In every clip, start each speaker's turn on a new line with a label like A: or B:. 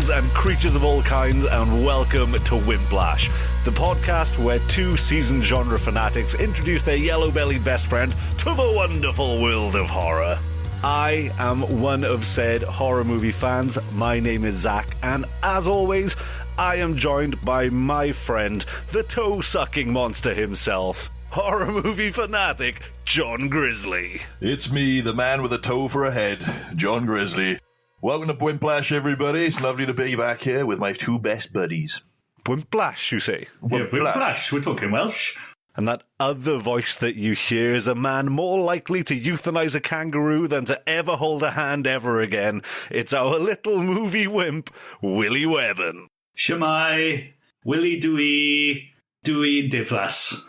A: ghouls and creatures of all kinds, and welcome to Wimplash, the podcast where two seasoned genre fanatics introduce their yellow-bellied best friend to the wonderful world of horror. I am one of said horror movie fans. My name is Zach, and as always, I am joined by my friend, the toe-sucking monster himself, horror movie fanatic, John Grizzly.
B: It's me, the man with a toe for a head, John Grizzly. Welcome to Wimplash, everybody. It's lovely to be back here with my two best buddies.
A: Wimplash, you say?
C: Yeah, Wimplash. We're talking Welsh.
A: And that other voice that you hear is a man more likely to euthanize a kangaroo than to ever hold a hand ever again. It's our little movie wimp, Willy Webborn.
C: Shemai, Willy Dewey Diflas.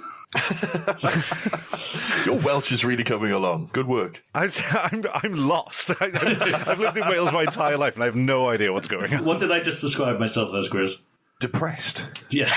B: Your Welsh is really coming along. Good work.
A: I'm lost. I've lived in Wales my entire life and I have no idea what's going on.
C: What did I just describe myself as, Grizz?
B: Depressed.
C: Yeah.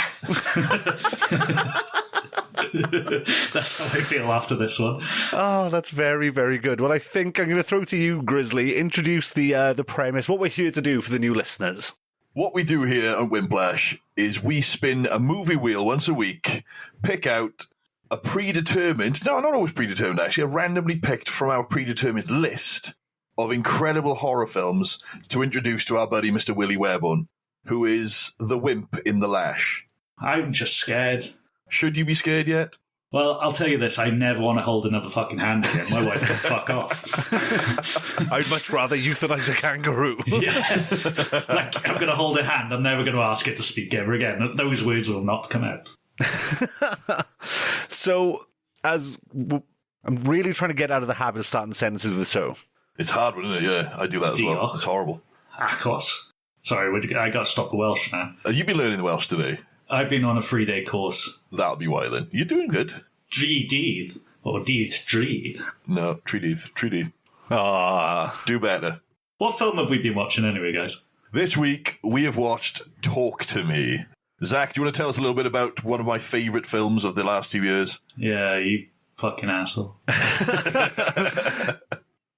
C: That's how I feel after this one.
A: Oh, that's very, very good. Well, I think I'm going to throw to you, Grizzly. Introduce the premise, what we're here to do for the new listeners.
B: What we do here on Wimplash is we spin a movie wheel once a week, pick out a predetermined, no, not always predetermined actually, a randomly picked from our predetermined list of incredible horror films to introduce to our buddy Mr. Willy Webborn, who is the wimp in the lash.
C: I'm just scared.
B: Should you be scared yet?
C: Well, I'll tell you this, I never want to hold another fucking hand again. My wife can fuck off.
A: I'd much rather euthanize a kangaroo.
C: Yeah. Like, I'm going to hold her hand, I'm never going to ask her to speak ever again. Those words will not come out.
A: So, I'm really trying to get out of the habit of starting sentences with so.
B: It's hard, isn't it? Yeah, I do that as well. It's horrible.
C: Of course. Sorry, I got to stop the Welsh now.
B: Have you been learning the Welsh today?
C: I've been on a 3-day course.
B: That'll be why then. You're doing good.
C: Drí dydd, or dydd drí.
B: No, Treaty.
A: Ah,
B: do better.
C: What film have we been watching anyway, guys?
B: This week, we have watched Talk to Me. Zach, do you want to tell us a little bit about one of my favourite films of the last 2 years?
C: Yeah, you fucking asshole.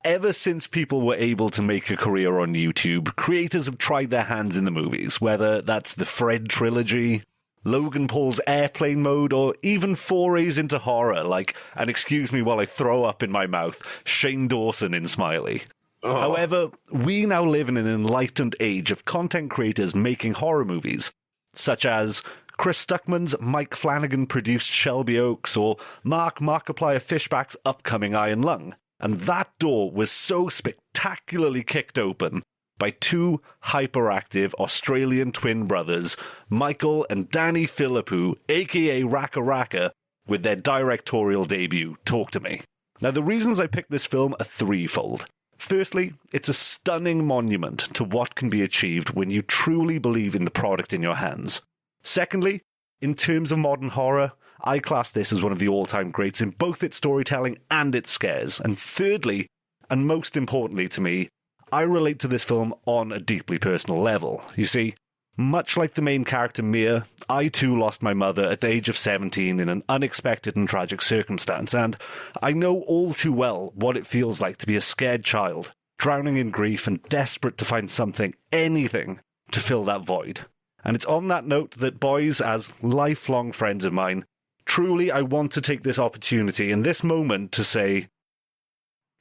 A: Ever since people were able to make a career on YouTube, creators have tried their hands in the movies, whether that's the Fred trilogy, Logan Paul's Airplane Mode, or even forays into horror, like, and excuse me while I throw up in my mouth, Shane Dawson in Smiley. Oh. However, we now live in an enlightened age of content creators making horror movies, such as Chris Stuckman's Mike Flanagan-produced Shelby Oaks, or Mark Markiplier Fishback's upcoming Iron Lung. And that door was so spectacularly kicked open by two hyperactive Australian twin brothers, Michael and Danny Philippou, a.k.a. Raka Raka, with their directorial debut, Talk to Me. Now, the reasons I picked this film are threefold. Firstly, it's a stunning monument to what can be achieved when you truly believe in the product in your hands. Secondly, in terms of modern horror, I class this as one of the all-time greats in both its storytelling and its scares. And thirdly, and most importantly to me, I relate to this film on a deeply personal level. You see, much like the main character Mia, I too lost my mother at the age of 17 in an unexpected and tragic circumstance, and I know all too well what it feels like to be a scared child, drowning in grief and desperate to find something, anything, to fill that void. And it's on that note that, boys, as lifelong friends of mine, truly I want to take this opportunity in this moment to say,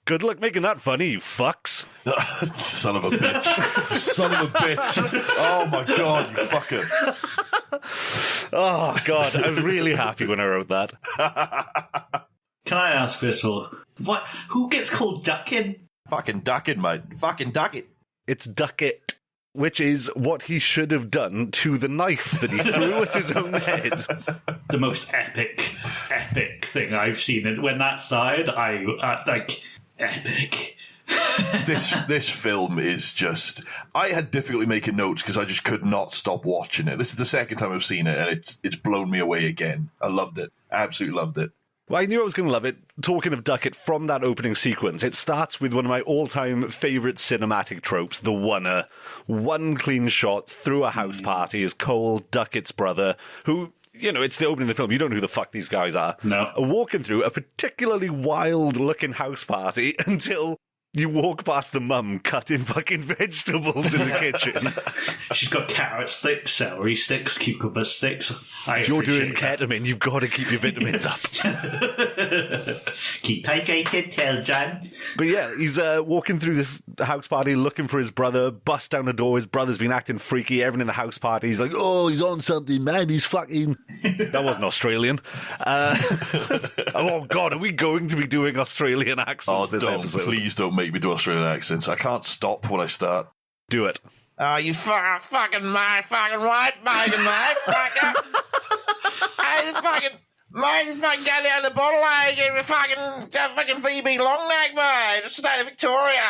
A: good luck making that funny, you fucks.
B: Son of a bitch. Son of a bitch. Oh my God, you fucker.
A: Oh God, I was really happy when I wrote that.
C: Can I ask first of all, who gets called Duckin?
B: Fucking Duckin, mate. Fucking Duckin.
A: It's Duckett, which is what he should have done to the knife that he threw at his own head.
C: The most epic thing I've seen. When that started, epic.
B: This film is just... I had difficulty making notes because I just could not stop watching it. This is the second time I've seen it, and it's blown me away again. I loved it. Absolutely loved it.
A: Well, I knew I was going to love it. Talking of Duckett, from that opening sequence, it starts with one of my all-time favourite cinematic tropes, the oneer. One clean shot through a house party is Cole, Duckett's brother, who... You know, it's the opening of the film. You don't know who the fuck these guys are.
C: No.
A: Walking through a particularly wild-looking house party until You walk past the mum cutting fucking vegetables in the kitchen.
C: She's got carrot sticks, celery sticks, cucumber sticks.
A: If you're doing ketamine, you've got to keep your vitamins up.
C: Keep hydrated, tell John.
A: But yeah, he's walking through this house party looking for his brother, busts down the door. His brother's been acting freaky. Everyone in the house party, he's like, oh, he's on something, man. He's fucking... That wasn't Australian. Oh, God, are we going to be doing Australian accents this episode?
B: Please don't make me do Australian accents. I can't stop when I start.
A: Do it.
B: Oh, you fucking my fucking white, my fucker. Hey, the fucking got down the bottle, I gave a fucking VB long neck, mate. It's state of Victoria.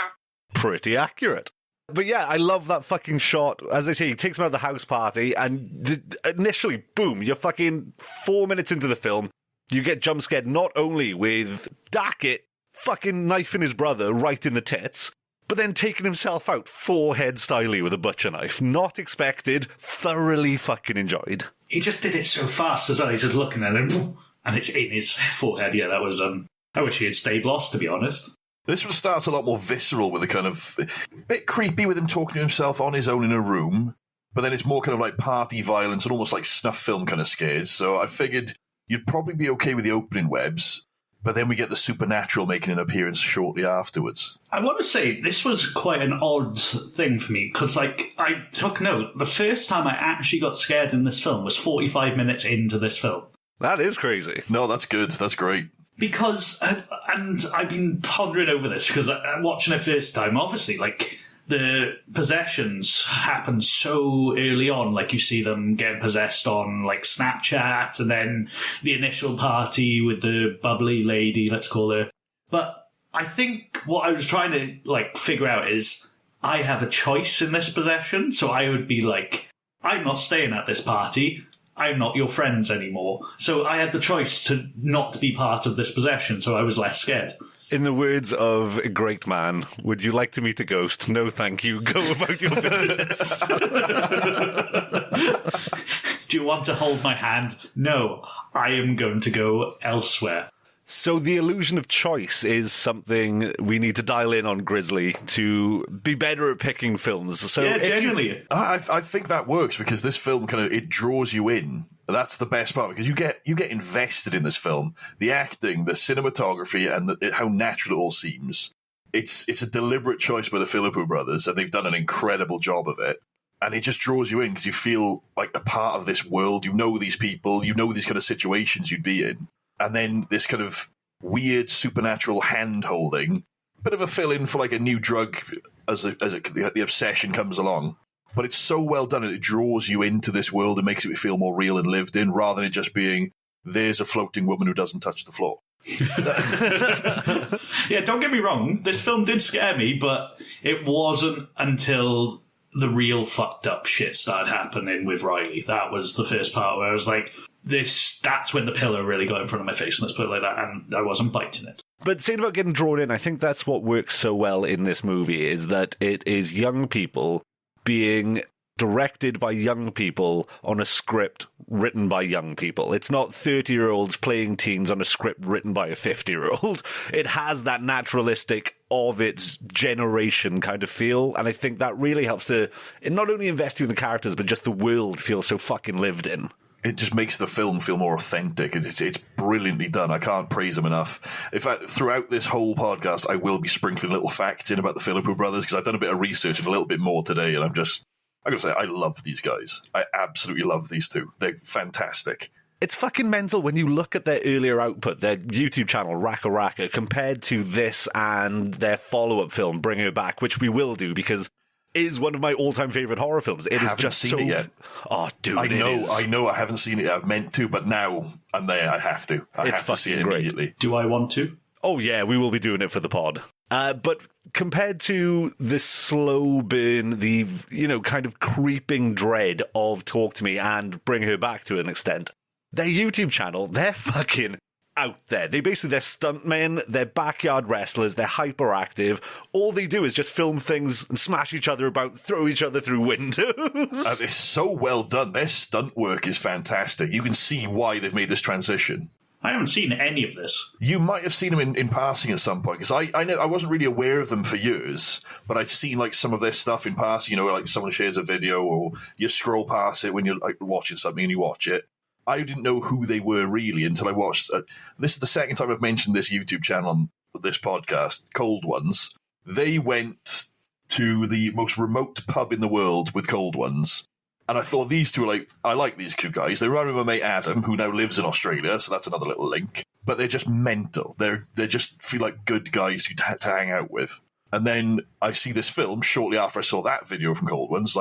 A: Pretty accurate. But yeah, I love that fucking shot. As I say, he takes him out of the house party, and initially, boom, you're fucking 4 minutes into the film. You get jump scared not only with Dackett fucking knifing his brother right in the tits, but then taking himself out forehead styly with a butcher knife. Not expected, thoroughly fucking enjoyed.
C: He just did it so fast as well. He's just looking at him, and it's in his forehead. Yeah, that was... I wish he had stayed lost, to be honest.
B: This one starts a lot more visceral with a kind of... bit creepy with him talking to himself on his own in a room, but then it's more kind of like party violence and almost like snuff film kind of scares. So I figured you'd probably be okay with the opening webs, but then we get the supernatural making an appearance shortly afterwards.
C: I want to say this was quite an odd thing for me, because I took note. The first time I actually got scared in this film was 45 minutes into this film.
A: That is crazy.
B: No, that's good. That's great.
C: Because, and I've been pondering over this, because I'm watching it first time, obviously, the possessions happen so early on, you see them getting possessed on Snapchat, and then the initial party with the bubbly lady, let's call her. But I think what I was trying to figure out is I have a choice in this possession, so I would be I'm not staying at this party. I'm not your friends anymore. So I had the choice to not be part of this possession, so I was less scared.
A: In the words of a great man, would you like to meet a ghost? No, thank you. Go about your business.
C: Do you want to hold my hand? No, I am going to go elsewhere.
A: So the illusion of choice is something we need to dial in on Grizzly to be better at picking films. So
C: yeah, genuinely.
B: I think that works because this film it draws you in. That's the best part because you get invested in this film. The acting, the cinematography, and how natural it all seems. It's a deliberate choice by the Philippou brothers, and they've done an incredible job of it. And it just draws you in because you feel like a part of this world. You know these people. You know these kind of situations you'd be in. And then this kind of weird supernatural hand-holding, bit of a fill-in for a new drug as the obsession comes along. But it's so well done and it draws you into this world and makes it feel more real and lived in rather than it just being, there's a floating woman who doesn't touch the floor.
C: Yeah, don't get me wrong, this film did scare me, but it wasn't until the real fucked up shit started happening with Riley. That was the first part where I was like, that's when the pillar really got in front of my face, let's put it like that, and I wasn't biting it.
A: But saying about getting drawn in, I think that's what works so well in this movie, is that it is young people being directed by young people on a script written by young people. It's not 30-year-olds playing teens on a script written by a 50-year-old. It has that naturalistic of its generation kind of feel, and I think that really helps to not only invest you in the characters, but just the world feels so fucking lived in.
B: It just makes the film feel more authentic. It's brilliantly done. I can't praise them enough. In fact, throughout this whole podcast, I will be sprinkling little facts in about the Philippou brothers because I've done a bit of research and a little bit more today, and I gotta say, I love these guys. I absolutely love these two. They're fantastic.
A: It's fucking mental when you look at their earlier output, their YouTube channel, Raka Raka, compared to this and their follow-up film, Bring Her Back, which we will do because is one of my all-time favourite horror films. It is just so...
B: it yet.
A: Oh, dude,
B: I know I haven't seen it. I've meant to, but now I'm there. I have to. I have to see it immediately.
C: Great. Do I want to?
A: Oh, yeah, we will be doing it for the pod. But compared to the slow burn, the, kind of creeping dread of Talk to Me and Bring Her Back to an extent, their YouTube channel, they're fucking out there. They're stuntmen, they're backyard wrestlers, they're hyperactive. All they do is just film things and smash each other about, throw each other through windows.
B: It's so well done. Their stunt work is fantastic. You can see why they've made this transition.
C: I haven't seen any of this.
B: You might have seen them in passing at some point, because I know I wasn't really aware of them for years, but I'd seen like some of their stuff in passing, like someone shares a video or you scroll past it when you're like watching something and you watch it. I didn't know who they were really until I watched. This is the second time I've mentioned this YouTube channel on this podcast, Cold Ones. They went to the most remote pub in the world with Cold Ones. And I thought these two are I like these two guys. They run with my mate Adam, who now lives in Australia, so that's another little link. But they're just mental. They just feel like good guys to hang out with. And then I see this film shortly after I saw that video from Cold Ones.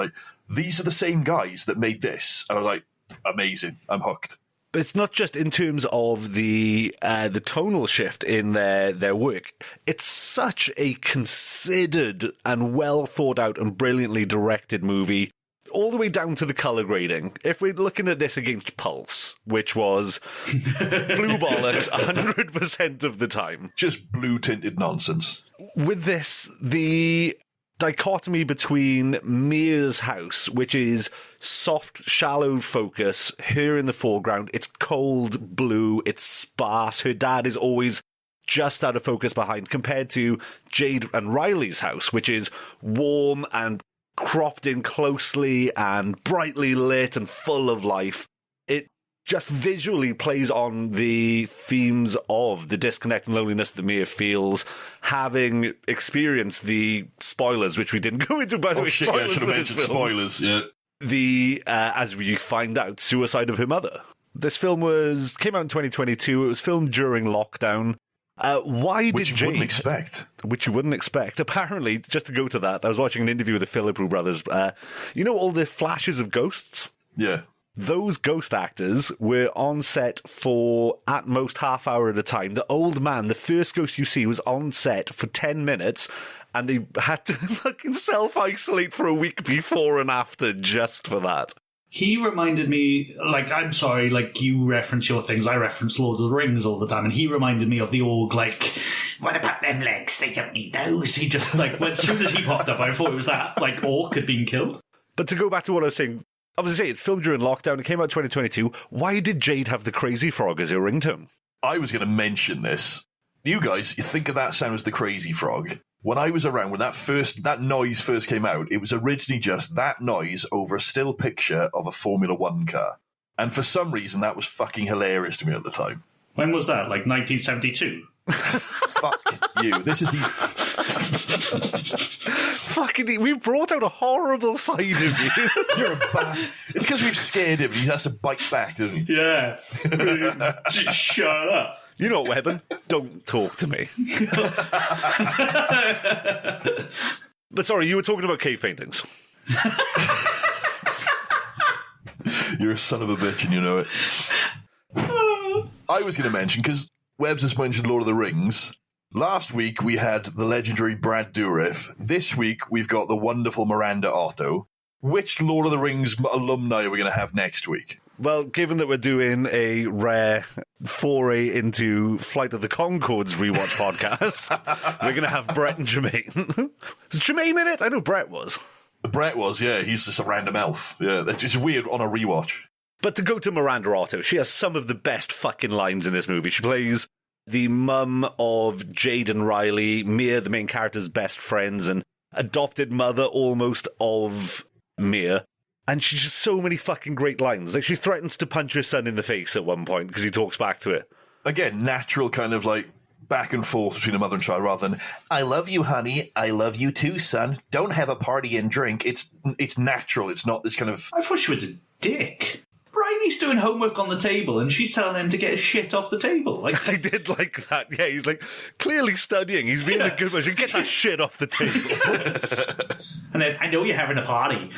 B: These are the same guys that made this. And I was like, amazing. I'm hooked.
A: But it's not just in terms of the tonal shift in their work. It's such a considered and well thought out and brilliantly directed movie, all the way down to the colour grading. If we're looking at this against Pulse, which was blue bollocks 100% of the time.
B: Just blue tinted nonsense.
A: With this, the dichotomy between Mia's house, which is soft, shallow focus, her in the foreground, it's cold blue, it's sparse, her dad is always just out of focus behind, compared to Jade and Riley's house, which is warm and cropped in closely and brightly lit and full of life. It just visually plays on the themes of the disconnect and loneliness that Mia feels, having experienced the spoilers, which we didn't go into, by the way.
B: Shit, yeah, I should have mentioned spoilers, yeah.
A: The, as we find out, suicide of her mother. This film came out in 2022. It was filmed during lockdown.
B: Which you wouldn't expect.
A: Which you wouldn't expect. Apparently, just to go to that, I was watching an interview with the Philippou brothers. All the flashes of ghosts?
B: Yeah.
A: Those ghost actors were on set for at most half hour at a time. The old man, the first ghost you see, was on set for 10 minutes, and they had to fucking self-isolate for a week before and after just for that.
C: He reminded me, I'm sorry, you reference your things, I reference Lord of the Rings all the time, and he reminded me of the old, what about them legs? They don't need those. He just, as soon as he popped up, I thought it was that, orc had been killed.
A: But to go back to what I was saying, obviously it's filmed during lockdown, it came out 2022, why did Jade have the crazy frog as her ringtone?
B: I was going to mention this. You guys, you think of that sound as the crazy frog. When I was around, when that noise first came out, it was originally just that noise over a still picture of a Formula One car. And for some reason, that was fucking hilarious to me at the time.
C: When was that? 1972?
B: Fuck you. This is the...
A: Fucking, we brought out a horrible side of you.
B: You're a bastard. It's because we've scared him and he has to bite back, doesn't he?
C: Yeah. Just shut up.
A: You know what, Webborn? Don't talk to me. But sorry, you were talking about cave paintings.
B: You're a son of a bitch and you know it. I was going to mention, because Webbs has mentioned Lord of the Rings. Last week we had the legendary Brad Dourif. This week we've got the wonderful Miranda Otto. Which Lord of the Rings alumni are we going to have next week?
A: Well, given that we're doing a rare foray into Flight of the Conchords rewatch podcast, we're going to have Brett and Jermaine. Was Jermaine in it? I know Brett was.
B: Brett was, yeah. He's just a random elf. Yeah, that's just weird on a rewatch.
A: But to go to Miranda Otto, she has some of the best fucking lines in this movie. She plays the mum of Jade and Riley, Mia, the main character's best friends, and adopted mother almost of Mia. And she's just so many fucking great lines. She threatens to punch her son in the face at one point because he talks back to it.
B: Again, natural kind of back and forth between a mother and child rather than, I love you, honey. I love you too, son. Don't have a party and drink. It's natural. It's not this kind of...
C: I thought she was a dick. Riley's doing homework on the table and she's telling him to get his shit off the table.
A: I did like that. Yeah, he's clearly studying. He's being a good person. Get that shit off the table.
C: And then, I know you're having a party.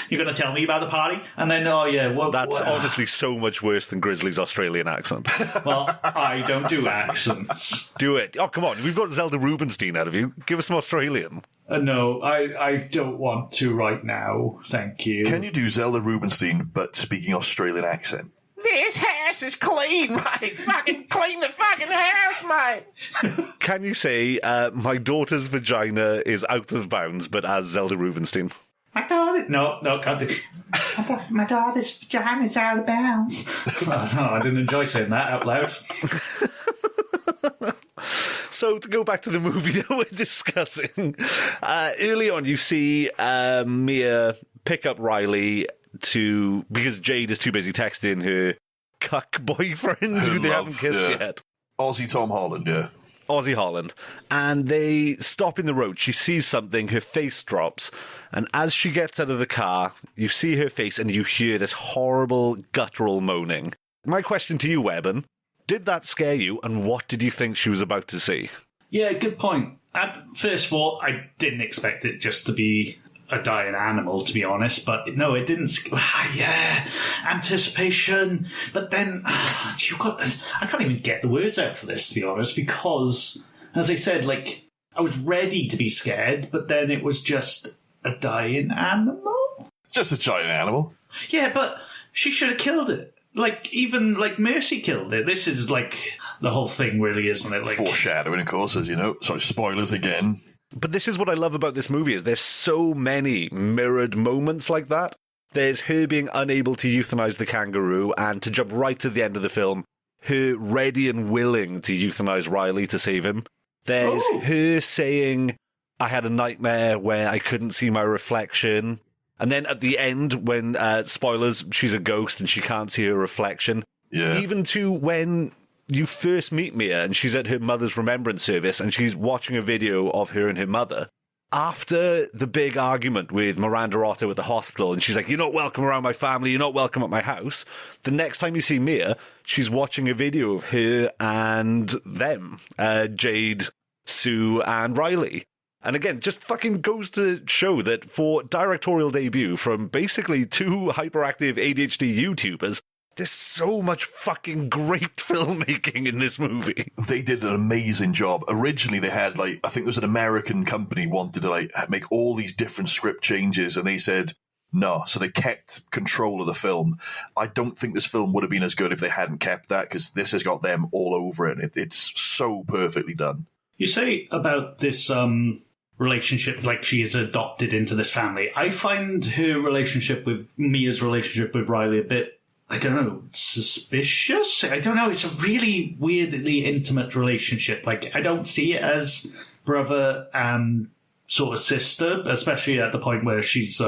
C: You're going to tell me about the party? And then, oh yeah, well...
A: That's honestly so much worse than Grizzly's Australian accent.
C: Well, I don't do accents.
A: Do it. Oh, come on. We've got Zelda Rubinstein out of you. Give us some Australian.
C: No, I don't want to right now. Thank you.
B: Can you do Zelda Rubinstein, but speaking Australian accent?
D: This house is clean, mate. Fucking clean the fucking house, mate.
A: Can you say, my daughter's vagina is out of bounds, but as Zelda Rubinstein?
C: My daughter... No, can't do. My daughter's vagina's out of bounds. Oh, no, I didn't enjoy saying that out loud.
A: So to go back to the movie that we're discussing, early on you see Mia pick up Riley because Jade is too busy texting her cuck boyfriend who they haven't kissed yet.
B: Aussie Tom Holland, yeah.
A: Aussie Holland. And they stop in the road. She sees something, her face drops, and as she gets out of the car, you see her face and you hear this horrible guttural moaning. My question to you, Webborn, did that scare you, and what did you think she was about to see?
C: Yeah, good point. First of all, I didn't expect it just to be a dying animal, to be honest, but no, it didn't. Yeah, anticipation. But then, I can't even get the words out for this, to be honest, because, as I said, like, I was ready to be scared, but then it was just a dying animal?
B: It's just a giant animal.
C: Yeah, but she should have killed it. Like, even, like, Mercy killed it. This is, like, the whole thing, really, isn't it? Like,
B: foreshadowing, of course, as you know. Sorry, spoilers again.
A: But this is what I love about this movie, is there's so many mirrored moments like that. There's her being unable to euthanize the kangaroo, and to jump right to the end of the film, her ready and willing to euthanize Riley to save him. There's her saying, I had a nightmare where I couldn't see my reflection. And then at the end, when, spoilers, she's a ghost and she can't see her reflection.
B: Yeah.
A: Even to when you first meet Mia and she's at her mother's remembrance service and she's watching a video of her and her mother. After the big argument with Miranda Otto at the hospital, and she's like, you're not welcome around my family, you're not welcome at my house. The next time you see Mia, she's watching a video of her and them, Jade, Sue, and Riley. And again, just fucking goes to show that for directorial debut from basically two hyperactive ADHD YouTubers, there's so much fucking great filmmaking in this movie.
B: They did an amazing job. Originally, they had, like, I think there was an American company wanted to, like, make all these different script changes, and they said no. So they kept control of the film. I don't think this film would have been as good if they hadn't kept that, because this has got them all over it. It's so perfectly done. You
C: say about this relationship, like she is adopted into this family. I find her relationship with Mia's relationship with Riley a bit, I don't know, suspicious? I don't know. It's a really weirdly intimate relationship. Like, I don't see it as brother and sort of sister, especially at the point where she's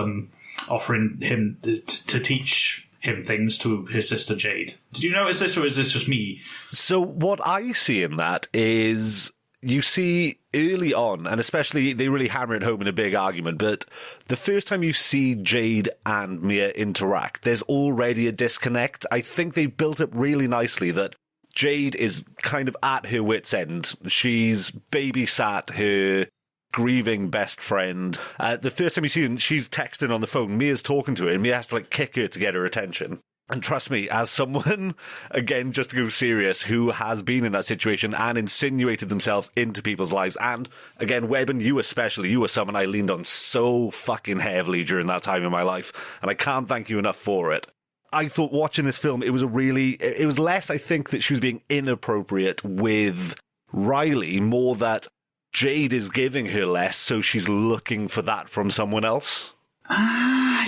C: offering him to teach him things to his sister Jade. Did you notice this, or is this just me?
A: So what I see in that is, you see early on, and especially they really hammer it home in a big argument, but the first time you see Jade and Mia interact, there's already a disconnect. I think they built up really nicely that Jade is kind of at her wit's end. She's babysat her grieving best friend. The first time you see her, she's texting on the phone. Mia's talking to her, and Mia has to, like, kick her to get her attention. And trust me, as someone, again, just to go serious, who has been in that situation and insinuated themselves into people's lives, and again, Webborn, you especially, you were someone I leaned on so fucking heavily during that time in my life, and I can't thank you enough for it. I thought watching this film, it was less, I think, that she was being inappropriate with Riley, more that Jade is giving her less, so she's looking for that from someone else.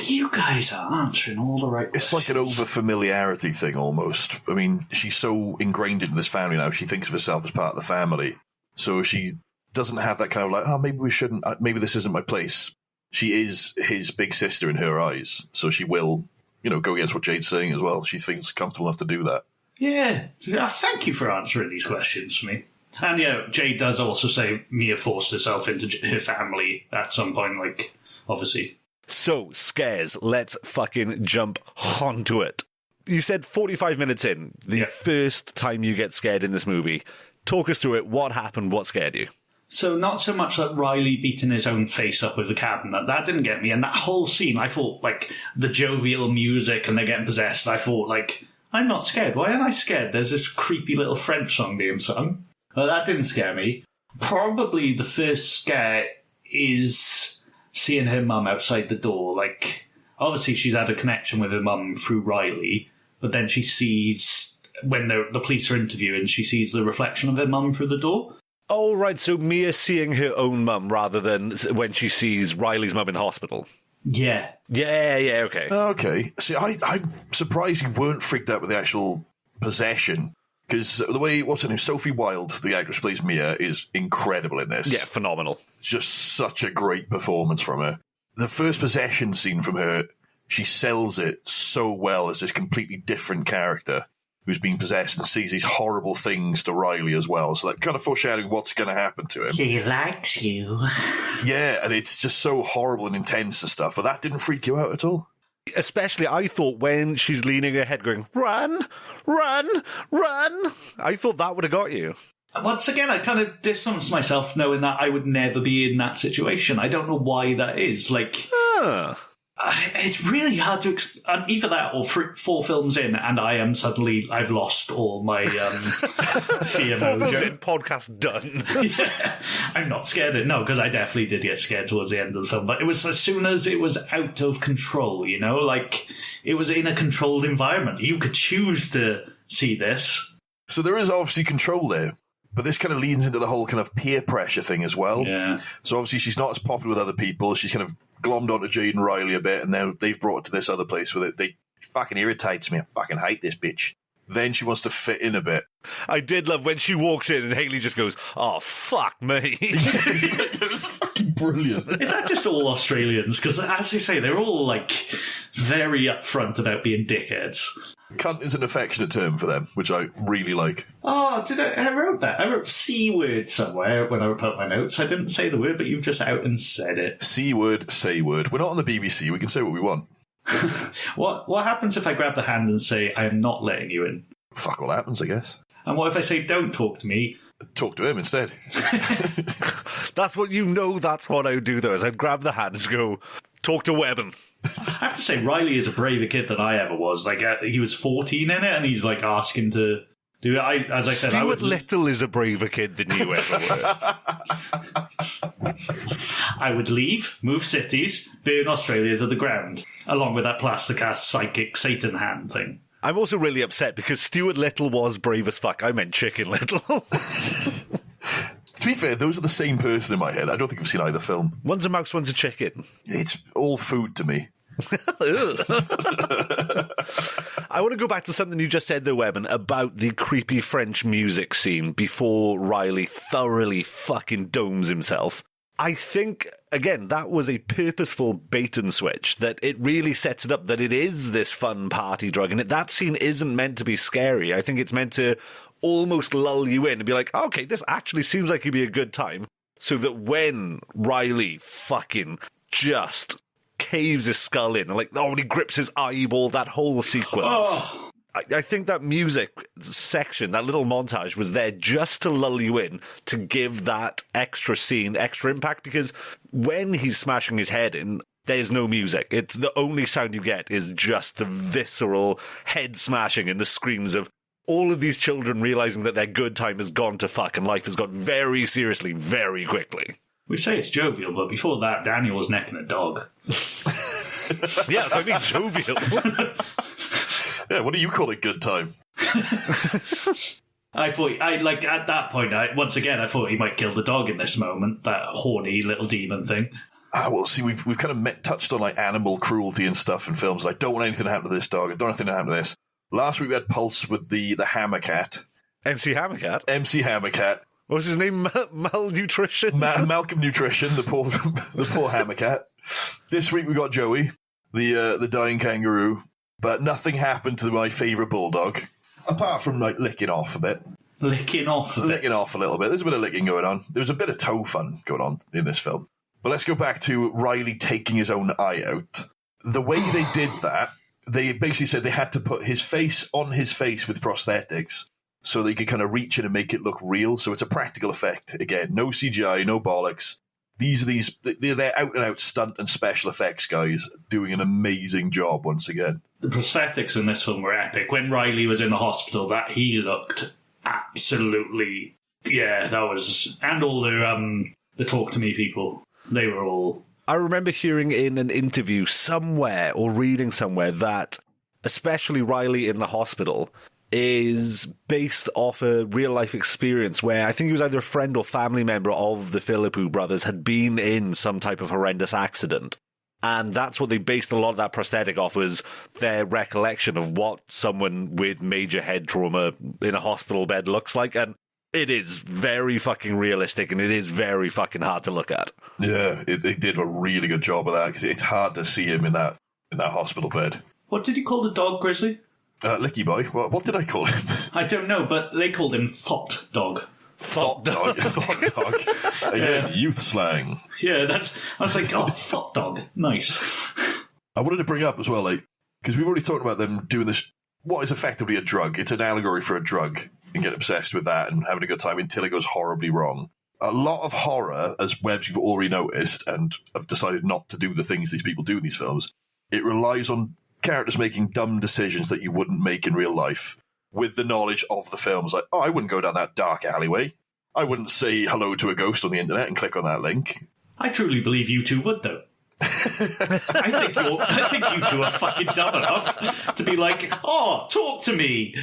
C: You guys are answering all the right questions.
B: It's like an over-familiarity thing, almost. I mean, she's so ingrained into this family now, she thinks of herself as part of the family. So she doesn't have that kind of like, oh, maybe we shouldn't, maybe this isn't my place. She is his big sister in her eyes, so she will, go against what Jade's saying as well. She thinks comfortable enough to do that.
C: Yeah. Thank you for answering these questions for me. And, Jade does also say Mia forced herself into her family at some point, like, obviously.
A: So, scares, let's fucking jump onto it. You said 45 minutes in, the first time you get scared in this movie. Talk us through it. What happened? What scared you?
C: So, not so much like Riley beating his own face up with the cabinet. That didn't get me. And that whole scene, I thought, like, the jovial music and they're getting possessed, I thought, like, I'm not scared. Why am I scared? There's this creepy little French song being sung. That didn't scare me. Probably the first scare is seeing her mum outside the door. Like, obviously she's had a connection with her mum through Riley, but then she sees, when the police are interviewing, she sees the reflection of her mum through the door.
A: Oh, right, so Mia seeing her own mum rather than when she sees Riley's mum in hospital.
C: Yeah.
A: Yeah, okay.
B: Okay. See, I'm surprised you weren't freaked out with the actual possession. Because the way, what's her name, Sophie Wilde, the actress who plays Mia, is incredible in this.
A: Yeah, phenomenal.
B: It's just such a great performance from her. The first possession scene from her, she sells it so well as this completely different character who's been possessed and sees these horrible things to Riley as well. So that kind of foreshadowing what's going to happen to him.
D: He likes you.
B: Yeah, and it's just so horrible and intense and stuff. But that didn't freak you out at all?
A: Especially, I thought when she's leaning her head going, run, run, run, I thought that would have got you.
C: Once again, I kind of distance myself knowing that I would never be in that situation. I don't know why that is. Like, it's really hard to either that or 4 films in, and I am suddenly, I've lost all my fear
A: 4 films
C: mojo.
A: in, podcast done.
C: Yeah, I'm not scared. No, because I definitely did get scared towards the end of the film. But it was as soon as it was out of control, you know, like it was in a controlled environment. You could choose to see this.
B: So there is obviously control there. But this kind of leans into the whole kind of peer pressure thing as well.
C: Yeah.
B: So obviously she's not as popular with other people. She's kind of glommed onto Jade and Riley a bit, and now they've brought her to this other place where they fucking irritates me. I fucking hate this bitch. Then she wants to fit in a bit.
A: I did love when she walks in and Haley just goes, oh, fuck me.
B: It's fucking brilliant.
C: Is that just all Australians? Because as I say, they're all like very upfront about being dickheads.
B: Cunt is an affectionate term for them, which I really like.
C: Oh, I wrote that. I wrote C word somewhere when I wrote out my notes. I didn't say the word, but you've just out and said it.
B: C word, say word. We're not on the BBC. We can say what we want.
C: What happens if I grab the hand and say, I am not letting you in?
B: Fuck all happens, I guess.
C: And what if I say, don't talk to me?
B: Talk to him instead.
A: That's what that's what I would do, though, is I'd grab the hand and go, talk to Webborn.
C: I have to say, Riley is a braver kid than I ever was. Like, he was 14 in it, and he's, like, asking to do it. As I said,
A: Stuart Little is a braver kid than you ever were.
C: I would leave, move cities, burn Australia to the ground, along with that plastic-ass psychic Satan hand thing.
A: I'm also really upset because Stuart Little was brave as fuck. I meant Chicken Little.
B: To be fair, those are the same person in my head. I don't think I've seen either film.
A: One's a mouse, one's a chicken.
B: It's all food to me.
A: I want to go back to something you just said, though, Webborn, about the creepy French music scene before Riley thoroughly fucking domes himself. I think, again, that was a purposeful bait and switch, that it really sets it up that it is this fun party drug, and that scene isn't meant to be scary. I think it's meant to almost lull you in and be like, okay, this actually seems like it'd be a good time, so that when Riley fucking just caves his skull in, and like, when he grips his eyeball, that whole sequence.
C: Oh.
A: I think that music section, that little montage, was there just to lull you in, to give that extra scene extra impact, because when he's smashing his head in, there's no music. It's the only sound you get is just the visceral head smashing and the screams of all of these children realizing that their good time has gone to fuck and life has got very seriously very quickly.
C: We say it's jovial, but before that, Daniel was necking a dog.
A: Yeah, I mean jovial.
B: Yeah, what do you call a good time?
C: I thought, at that point, once again, I thought he might kill the dog in this moment, that horny little demon thing.
B: Well, see, we've kind of touched on like animal cruelty and stuff in films. I don't want anything to happen to this dog. I don't want anything to happen to this. Last week we had Pulse with the Hammer Cat.
A: MC Hammercat?
B: MC Hammercat.
A: What was his name? Malnutrition?
B: Malcolm Nutrition, the poor Hammercat. This week we got Joey, the dying kangaroo. But nothing happened to my favourite bulldog, apart from like licking off a bit.
C: Licking off a
B: little bit. There's a bit of licking going on. There was a bit of toe fun going on in this film. But let's go back to Riley taking his own eye out. The way they did that, they basically said they had to put his face on his face with prosthetics so they could kind of reach in and make it look real. So it's a practical effect. Again, no CGI, no bollocks. They're out-and-out stunt and special effects guys doing an amazing job once again.
C: The prosthetics in this film were epic. When Riley was in the hospital, he looked absolutely... Yeah, that was... And all the Talk To Me people, they were all...
A: I remember hearing in an interview somewhere, or reading somewhere, that especially Riley in the hospital is based off a real-life experience where I think he was either a friend or family member of the Philippou brothers had been in some type of horrendous accident. And that's what they based a lot of that prosthetic off, was their recollection of what someone with major head trauma in a hospital bed looks like. And it is very fucking realistic, and it is very fucking hard to look at.
B: Yeah, they did a really good job of that, because it's hard to see him in that hospital bed.
C: What did you call the dog, Grizzly?
B: Licky Boy. What did I call him?
C: I don't know, but they called him Thought Dog.
B: Thought Dog. Thought Dog. Again, youth slang.
C: Yeah, I was like, oh, Thought Dog. Nice.
B: I wanted to bring up as well, like, because we've already talked about them doing this, what is effectively a drug. It's an allegory for a drug, and get obsessed with that and having a good time until it goes horribly wrong. A lot of horror, as Webbs you've already noticed, and have decided not to do the things these people do in these films, it relies on characters making dumb decisions that you wouldn't make in real life, with the knowledge of the films. Like, oh, I wouldn't go down that dark alleyway. I wouldn't say hello to a ghost on the internet and click on that link.
C: I truly believe you two would, though. I think you two are fucking dumb enough to be like, oh, talk to me.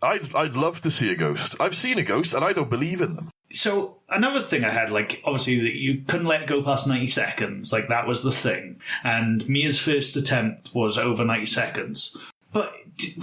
B: I'd love to see a ghost. I've seen a ghost, and I don't believe in them.
C: So, another thing I had, like, obviously, that you couldn't let it go past 90 seconds. Like, that was the thing. And Mia's first attempt was over 90 seconds. But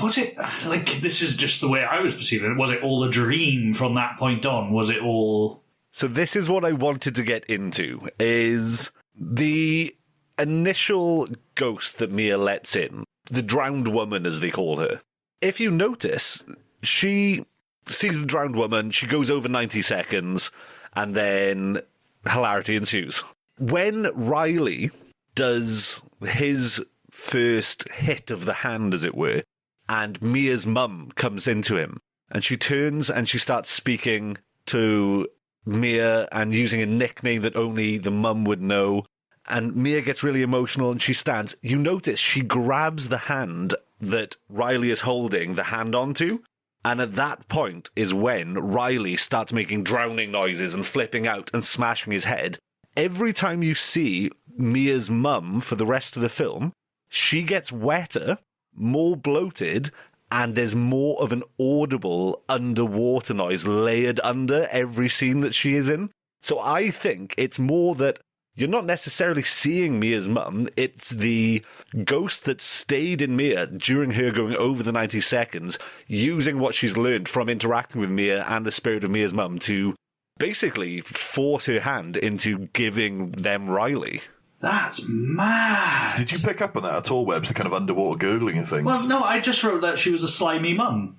C: was it, like, this is just the way I was perceiving it. Was it all a dream from that point on? Was it all...
A: So this is what I wanted to get into, is the initial ghost that Mia lets in, the drowned woman, as they call her. If you notice, she sees the drowned woman, she goes over 90 seconds, and then hilarity ensues. When Riley does his first hit of the hand, as it were, and Mia's mum comes into him, and she turns and she starts speaking to Mia and using a nickname that only the mum would know, and Mia gets really emotional and she stands. You notice she grabs the hand that Riley is holding the hand onto, and at that point is when Riley starts making drowning noises and flipping out and smashing his head. Every time you see Mia's mum for the rest of the film, she gets wetter, more bloated, and there's more of an audible underwater noise layered under every scene that she is in. So I think it's more that you're not necessarily seeing Mia's mum, it's the ghost that stayed in Mia during her going over the 90 seconds, using what she's learned from interacting with Mia and the spirit of Mia's mum to basically force her hand into giving them Riley.
C: That's mad.
B: Did you pick up on that at all, Webbs, the kind of underwater gurgling and things?
C: Well, no, I just wrote that she was a slimy mum.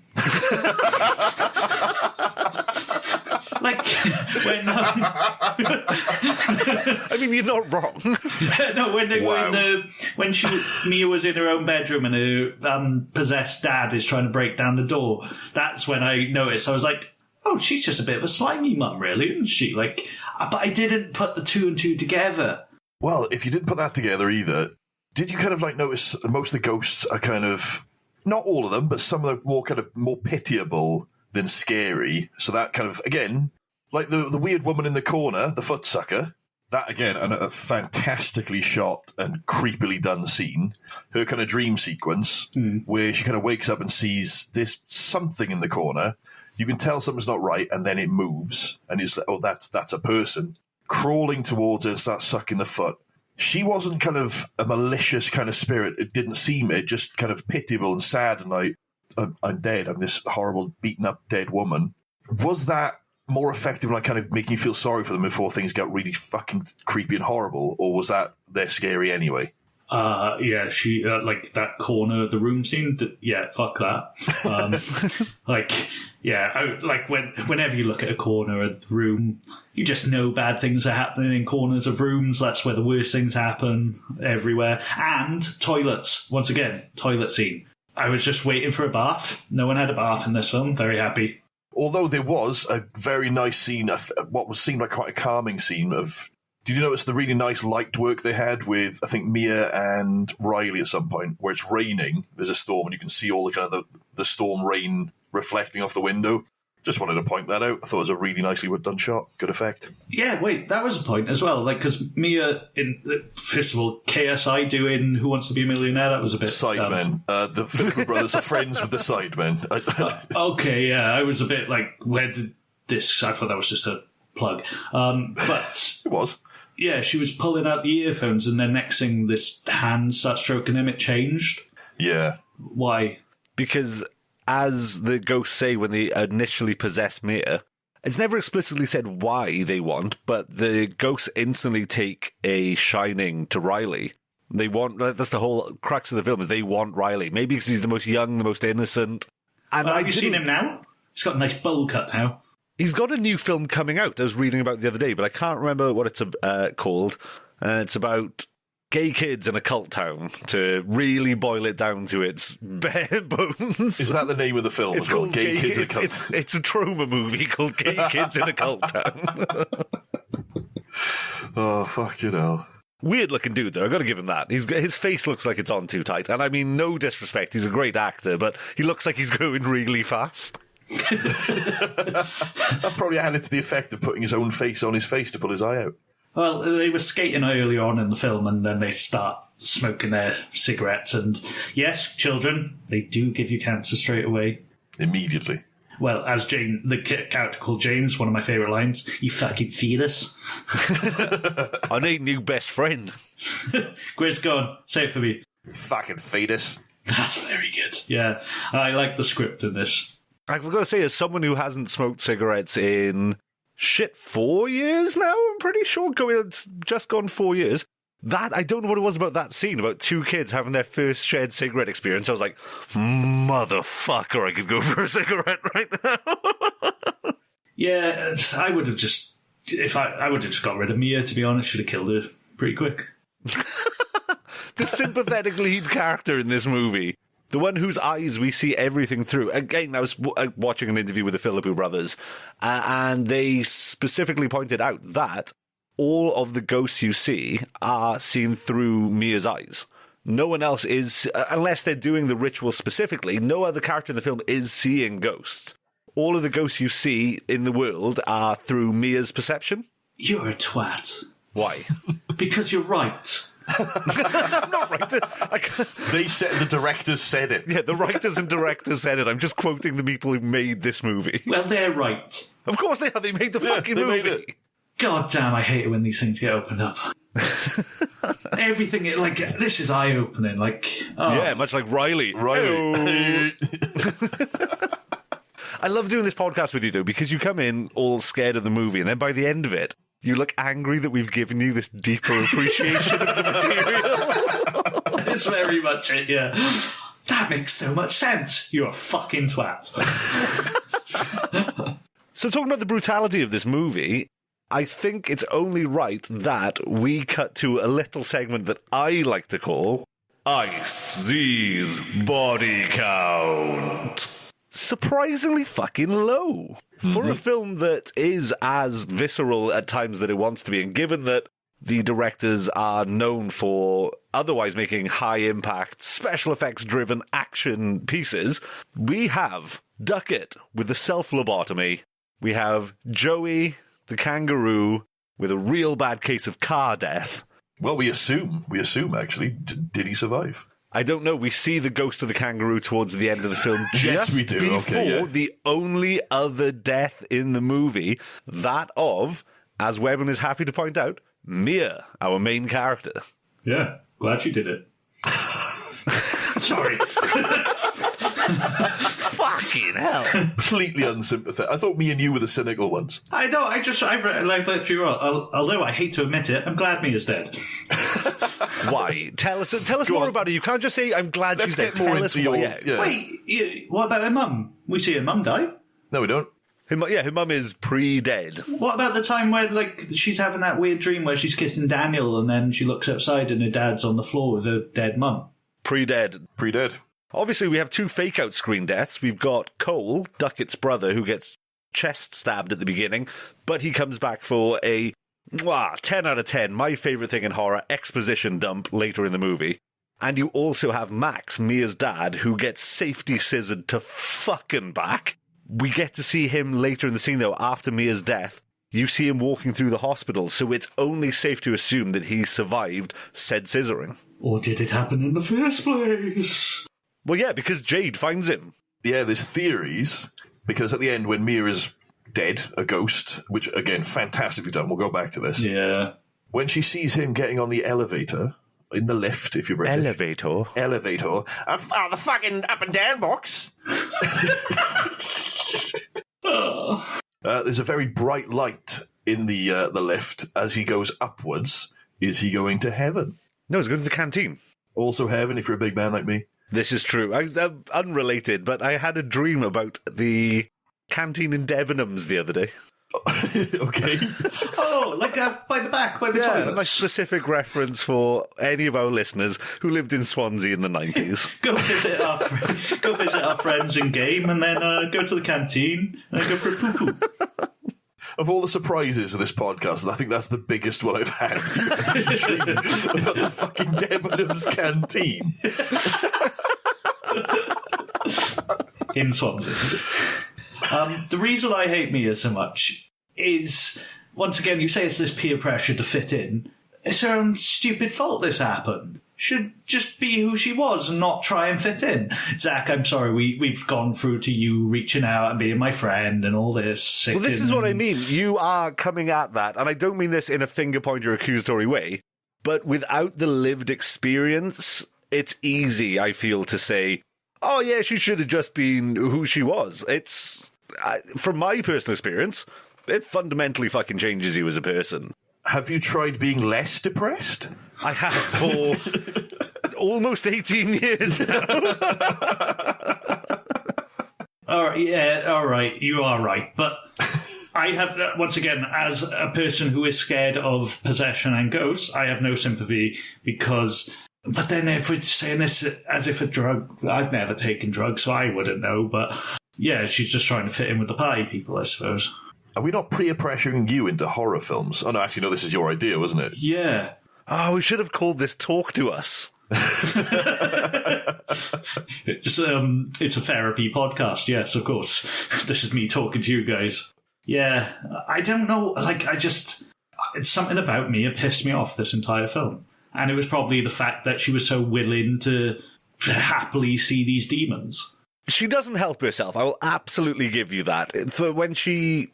C: Like, when...
A: I mean, you're not wrong.
C: No, when Mia was in her own bedroom and her possessed dad is trying to break down the door, that's when I noticed. I was like, oh, she's just a bit of a slimy mum, really, isn't she? Like, but I didn't put the two and two together.
B: Well, if you didn't put that together either, did you kind of like notice most of the ghosts are kind of, not all of them, but some of them more pitiable than scary. So that kind of, again, like the weird woman in the corner, the foot sucker, that again, a fantastically shot and creepily done scene. Her kind of dream sequence where she kind of wakes up and sees this something in the corner. You can tell something's not right, and then it moves, and it's like, oh, that's a person crawling towards her and starts sucking the foot. She wasn't kind of a malicious kind of spirit. It didn't seem it, just kind of pitiable and sad and like, I'm dead. I'm this horrible, beaten up, dead woman. Was that more effective, like kind of making you feel sorry for them before things got really fucking creepy and horrible, or was that they're scary anyway?
C: Yeah, she like that corner of the room scene. Yeah, fuck that. Whenever you look at a corner of the room, you just know bad things are happening in corners of rooms. That's where the worst things happen everywhere. And toilets. Once again, toilet scene. I was just waiting for a bath. No one had a bath in this film. Very happy.
B: Although there was a very nice scene, what seemed like quite a calming scene of. Did you notice the really nice light work they had with, I think, Mia and Riley at some point, where it's raining, there's a storm, and you can see all the kind of the storm rain reflecting off the window? Just wanted to point that out. I thought it was a really nicely done shot. Good effect.
C: Yeah, wait, that was a point as well. Like, because Mia, first of all, KSI doing Who Wants to Be a Millionaire, that was a bit...
B: Sidemen. The Philippou brothers are friends with the Sidemen.
C: Okay, yeah, I was a bit like, where did this... I thought that was just a plug. But...
B: It was.
C: Yeah, she was pulling out the earphones, and then next thing, this hand starts stroking him. It changed.
B: Yeah.
C: Why?
A: Because as the ghosts say when they initially possess Mia, it's never explicitly said why they want, but the ghosts instantly take a shining to Riley. They want, that's the whole crux of the film, is they want Riley. Maybe because he's the most young, the most innocent. And
C: have you seen him now? He's got a nice bowl cut now.
A: He's got a new film coming out, I was reading about the other day, but I can't remember what it's called. It's about gay kids in a cult town, to really boil it down to its bare bones.
B: Is that the name of the film?
A: It's called Gay Kids in a Cult. It's a trauma movie called Gay Kids in a Cult Town.
B: Oh, fucking hell.
A: Weird looking dude, though. I've got to give him that. His face looks like it's on too tight. And I mean, no disrespect. He's a great actor, but he looks like he's going really fast.
B: That probably added to the effect of putting his own face on his face to pull his eye out.
C: Well, they were skating early on in the film, and then they start smoking their cigarettes. And yes, children, they do give you cancer straight away.
B: Immediately.
C: Well, as Jane, the character called James, one of my favourite lines, "You fucking fetus."
A: I need a new best friend.
C: Grizz, go on, say it for me.
B: Fucking fetus.
C: That's very good. Yeah, I like the script in this.
A: I've got to say, as someone who hasn't smoked cigarettes in 4 years now, I'm pretty sure. It's just gone 4 years. That, I don't know what it was about that scene, about two kids having their first shared cigarette experience. I was like, motherfucker, I could go for a cigarette right now.
C: Yeah, I would have just, I would have just got rid of Mia, to be honest. Should have killed her pretty quick.
A: The sympathetic lead character in this movie, the one whose eyes we see everything through. Again, I was watching an interview with the Philippou brothers, and they specifically pointed out that all of the ghosts you see are seen through Mia's eyes. No one else is, unless they're doing the ritual specifically, no other character in the film is seeing ghosts. All of the ghosts you see in the world are through Mia's perception.
C: You're a twat.
A: Why?
C: Because you're right.
A: I'm not right.
B: The directors said it.
A: Yeah, the writers and directors said it. I'm just quoting the people who made this movie.
C: Well, they're right.
A: Of course they are. They made the fucking movie.
C: God damn, I hate it when these things get opened up. Everything, this is eye-opening.
A: Yeah, much like Riley.
B: Riley.
A: I love doing this podcast with you, though, because you come in all scared of the movie, and then by the end of it, you look angry that we've given you this deeper appreciation of the material.
C: It's very much it, yeah. That makes so much sense. You're a fucking twat.
A: So talking about the brutality of this movie, I think it's only right that we cut to a little segment that I like to call Ice Z's Body Count. Surprisingly fucking low for a film that is as visceral at times that it wants to be. And given that the directors are known for otherwise making high impact, special effects driven action pieces, we have Duckett with the self lobotomy. We have Joey the kangaroo with a real bad case of car death.
B: Well, we assume actually. Did he survive?
A: I don't know. We see the ghost of the kangaroo towards the end of the film.
B: Yes, we do.
A: Before the only other death in the movie, that of, as Webborn is happy to point out, Mia, our main character.
C: Yeah, glad you did it. Sorry.
A: Fucking hell.
B: Completely unsympathetic. I thought me and you were the cynical ones.
C: I know, although I hate to admit it, I'm glad Mia's dead.
A: Why? Tell us more about it. You can't just say, I'm glad she's dead. Tell us more.
B: Yeah.
C: Wait, what about her mum? We see her mum die.
B: No, we don't.
A: Her mum is pre-dead.
C: What about the time where, she's having that weird dream where she's kissing Daniel and then she looks outside and her dad's on the floor with her dead mum?
A: Pre-dead.
B: Obviously,
A: we have two fake-out screen deaths. We've got Cole, Duckett's brother, who gets chest stabbed at the beginning, but he comes back for a 10 out of 10, my favourite thing in horror, exposition dump later in the movie. And you also have Max, Mia's dad, who gets safety scissored to fucking back. We get to see him later in the scene, though, after Mia's death. You see him walking through the hospital, so it's only safe to assume that he survived said scissoring.
C: Or did it happen in the first place?
A: Well, yeah, because Jade finds him.
B: Yeah, there's theories, because at the end, when Mia is dead, a ghost, which, again, fantastically done, we'll go back to this.
C: Yeah.
B: when she sees him getting on the elevator, in the lift, if you're British.
A: Elevator.
D: The fucking up and down box.
B: There's a very bright light in the lift as he goes upwards. Is he going to heaven?
A: No, he's going to the canteen.
B: Also heaven if you're a big man like me.
A: This is true. I'm unrelated, but I had a dream about the canteen in Debenhams the other day.
B: Okay.
C: Oh, like by the back, by the toilets.
A: My specific reference for any of our listeners who lived in Swansea in the 90s.
C: Go visit our friends in game, and then go to the canteen and go for a poo-poo.
B: Of all the surprises of this podcast, I think that's the biggest one I've had. About the fucking Debenhams canteen.
C: In Swansea. The reason I hate Mia so much is, once again, you say it's this peer pressure to fit in. It's her own stupid fault this happened. Should just be who she was and not try and fit in. Zach, I'm sorry, we've gone through to you reaching out and being my friend and all this.
A: Well, this is what I mean. You are coming at that, and I don't mean this in a finger-point or accusatory way, but without the lived experience, it's easy, I feel, to say, oh yeah, she should have just been who she was. It's, from my personal experience, it fundamentally fucking changes you as a person.
B: Have you tried being less depressed?
A: I have for almost 18 years now.
C: All right, you are right. But I have, once again, as a person who is scared of possession and ghosts, I have no sympathy because... But then if we're saying this as if a drug... I've never taken drugs, so I wouldn't know. But yeah, she's just trying to fit in with the party people, I suppose.
B: Are we not peer pressuring you into horror films? Oh, no, actually, no, this is your idea, wasn't it?
C: Yeah.
A: Oh, we should have called this Talk to Us.
C: It's a therapy podcast, yes, of course. This is me talking to you guys. Yeah, I don't know, it's something about Mia pissed me off this entire film. And it was probably the fact that she was so willing to happily see these demons.
A: She doesn't help herself, I will absolutely give you that. For when she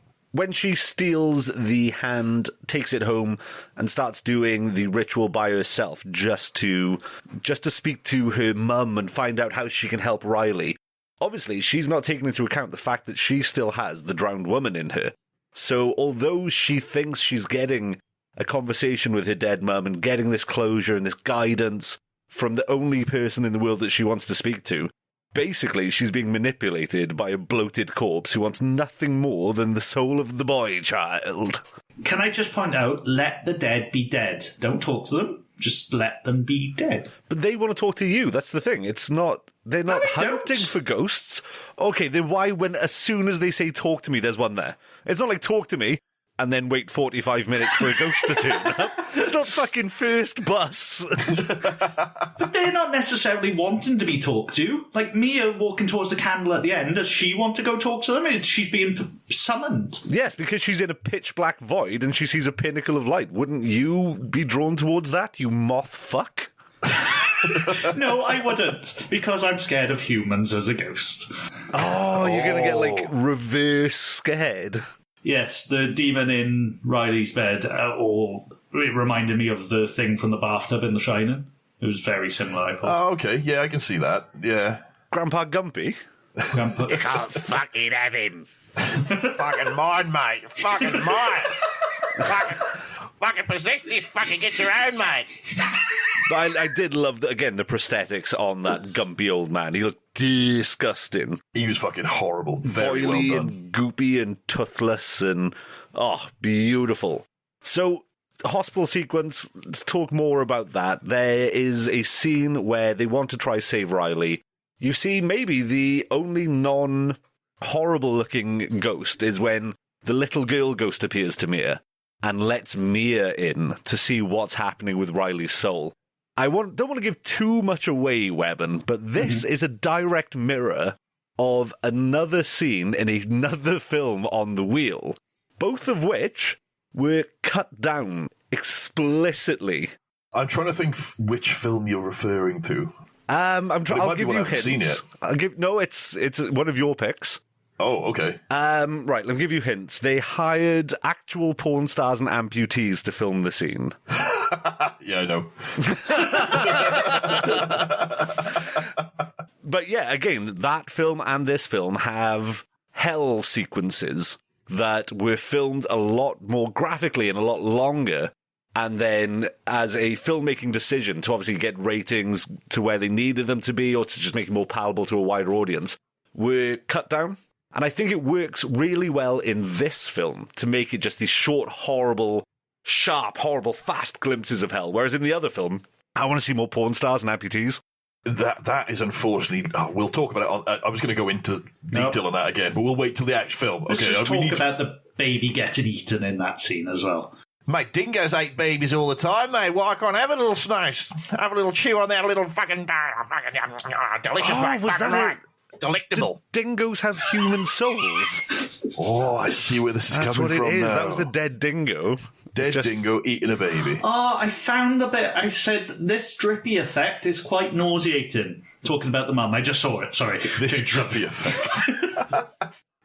A: steals the hand, takes it home, and starts doing the ritual by herself just to speak to her mum and find out how she can help Riley, obviously she's not taking into account the fact that she still has the drowned woman in her. So although she thinks she's getting a conversation with her dead mum and getting this closure and this guidance from the only person in the world that she wants to speak to, basically, she's being manipulated by a bloated corpse who wants nothing more than the soul of the boy child.
C: Can I just point out, let the dead be dead. Don't talk to them. Just let them be dead.
A: But they want to talk to you. That's the thing. They're not hunting for ghosts. Okay, then why as soon as they say talk to me, there's one there? It's not like talk to me and then wait 45 minutes for a ghost to turn up. It's not fucking first bus.
C: But they're not necessarily wanting to be talked to. Like Mia walking towards the candle at the end, does she want to go talk to them? She's being summoned.
A: Yes, because she's in a pitch black void and she sees a pinnacle of light. Wouldn't you be drawn towards that, you moth fuck?
C: No, I wouldn't, because I'm scared of humans as a ghost.
A: Oh, you're going to get, reverse scared.
C: Yes, the demon in Riley's bed, it reminded me of the thing from the bathtub in The Shining. It was very similar, I thought.
B: Oh, okay. Yeah, I can see that. Yeah.
A: Grandpa Gumpy?
D: You can't fucking have him. Fucking mine, mate. Fucking mine. Fucking possess this. Fucking get your own, mate.
A: I did love, the prosthetics on that gumpy old man. He looked disgusting.
B: He was fucking horrible. Very
A: Boily
B: well done.
A: and goopy and toothless and, beautiful. So, hospital sequence, let's talk more about that. There is a scene where they want to try save Riley. You see maybe the only non-horrible looking ghost is when the little girl ghost appears to Mia and lets Mia in to see what's happening with Riley's soul. I don't want to give too much away, Webborn, but this is a direct mirror of another scene in another film on the wheel, both of which were cut down explicitly.
B: I'm trying to think which film you're referring to.
A: I'll give you hints.
B: Seen it.
A: No, it's one of your picks.
B: Oh, okay.
A: Right, let me give you hints. They hired actual porn stars and amputees to film the scene.
B: Yeah, I know.
A: But yeah, again, that film and this film have hell sequences that were filmed a lot more graphically and a lot longer. And then, as a filmmaking decision to obviously get ratings to where they needed them to be or to just make it more palatable to a wider audience, were cut down. And I think it works really well in this film to make it just these short, horrible, sharp, horrible, fast glimpses of hell. Whereas in the other film, I want to see more porn stars and amputees.
B: That is unfortunately... Oh, we'll talk about it. I was going to go into detail on that again, but we'll wait till the actual film.
C: Let's just talk about the baby getting eaten in that scene as well.
D: Mate, dingoes ate babies all the time, mate. Why can't I have a little slice? Have a little chew on that little fucking... delicious, mate.
A: Was that
D: right. Delectable.
A: Dingoes have human souls.
B: Oh, I see where this is
A: That's
B: coming
A: what
B: from
A: it is.
B: now.
A: That was the dead dingo.
B: Dingo eating a baby.
C: Oh, I found a bit. I said this drippy effect is quite nauseating. Talking about the mum. I just saw it. Sorry.
B: This drippy effect.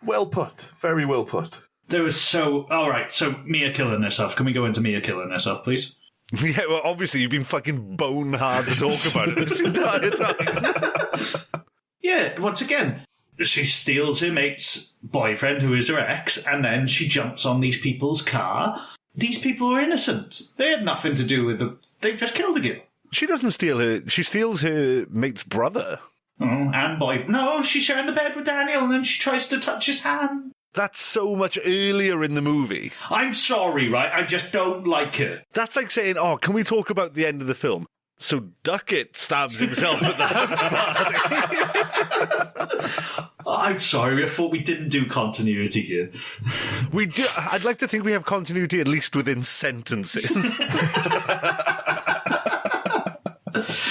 B: Well put. Very well put.
C: There was so... All right, so Mia killing herself. Can we go into Mia killing herself, please?
A: Yeah, well, obviously you've been fucking bone hard to talk about it this entire time.
C: Yeah, once again, she steals her mate's boyfriend, who is her ex, and then she jumps on these people's car. These people are innocent. They had nothing to do with them. They've just killed a girl.
A: She doesn't steal her. She steals her mate's brother.
C: Oh, and boy. No, she's sharing the bed with Daniel, and then she tries to touch his hand.
A: That's so much earlier in the movie.
C: I'm sorry, right? I just don't like her.
A: That's like saying, oh, can we talk about the end of the film? So Duckett stabs himself at the house party.
C: I'm sorry, I thought we didn't do continuity here.
A: We do. I'd like to think we have continuity at least within sentences.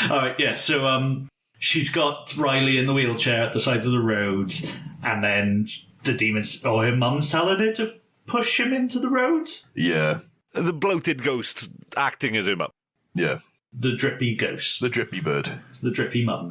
C: All right, yeah, so she's got Riley in the wheelchair at the side of the road, and then the demons, or her mum's telling her to push him into the road?
B: Yeah.
A: The bloated ghost acting as her mum.
B: Yeah.
C: The drippy ghost.
B: The drippy bird.
C: The drippy mum.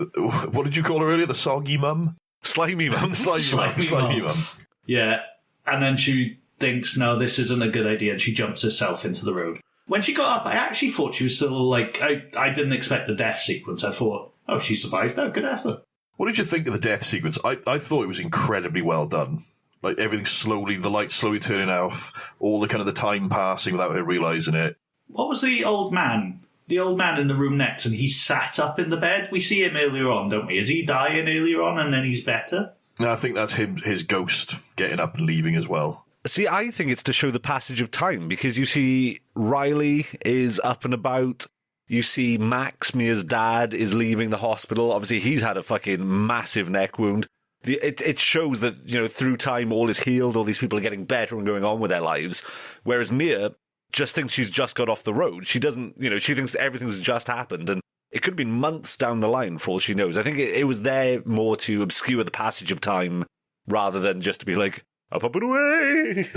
B: What did you call her earlier? The soggy mum?
A: Slimy mum.
B: Slimy mum.
C: Yeah, and then she thinks, no, this isn't a good idea, and she jumps herself into the road. When she got up, I actually thought she was still, like, I didn't expect the death sequence. I thought, oh, she survived. Oh, good effort.
B: What did you think of the death sequence? I thought it was incredibly well done. Like, everything slowly, the lights slowly turning off, all the kind of the time passing without her realising it.
C: What was the old man? The old man in the room next, and he sat up in the bed. We see him earlier on, don't we? Is he dying earlier on, and then he's better?
B: No, I think that's him, his ghost, getting up and leaving as well.
A: See, I think it's to show the passage of time, because you see Riley is up and about. You see Max, Mia's dad, is leaving the hospital. Obviously, he's had a fucking massive neck wound. It shows that, you know, through time, all is healed, all these people are getting better and going on with their lives. Whereas Mia just thinks she's just got off the road. She doesn't, you know, she thinks everything's just happened, and it could have been months down the line for all she knows. I think it was there more to obscure the passage of time rather than just to be like, up and away.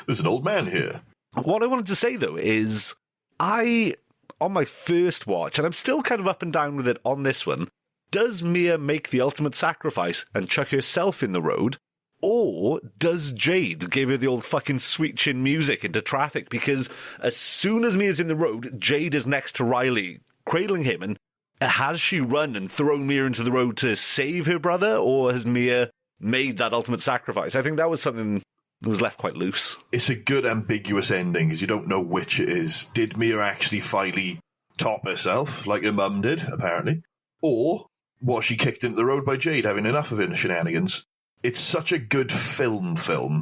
B: There's an old man here.
A: What I wanted to say, though, is on my first watch, and I'm still kind of up and down with it on this one, does Mia make the ultimate sacrifice and chuck herself in the road? Or does Jade give her the old fucking sweet chin music into traffic? Because as soon as Mia's in the road, Jade is next to Riley, cradling him. And has she run and thrown Mia into the road to save her brother? Or has Mia made that ultimate sacrifice? I think that was something that was left quite loose.
B: It's a good ambiguous ending because you don't know which it is. Did Mia actually finally top herself like her mum did, apparently? Or was she kicked into the road by Jade, having enough of her shenanigans? It's such a good film,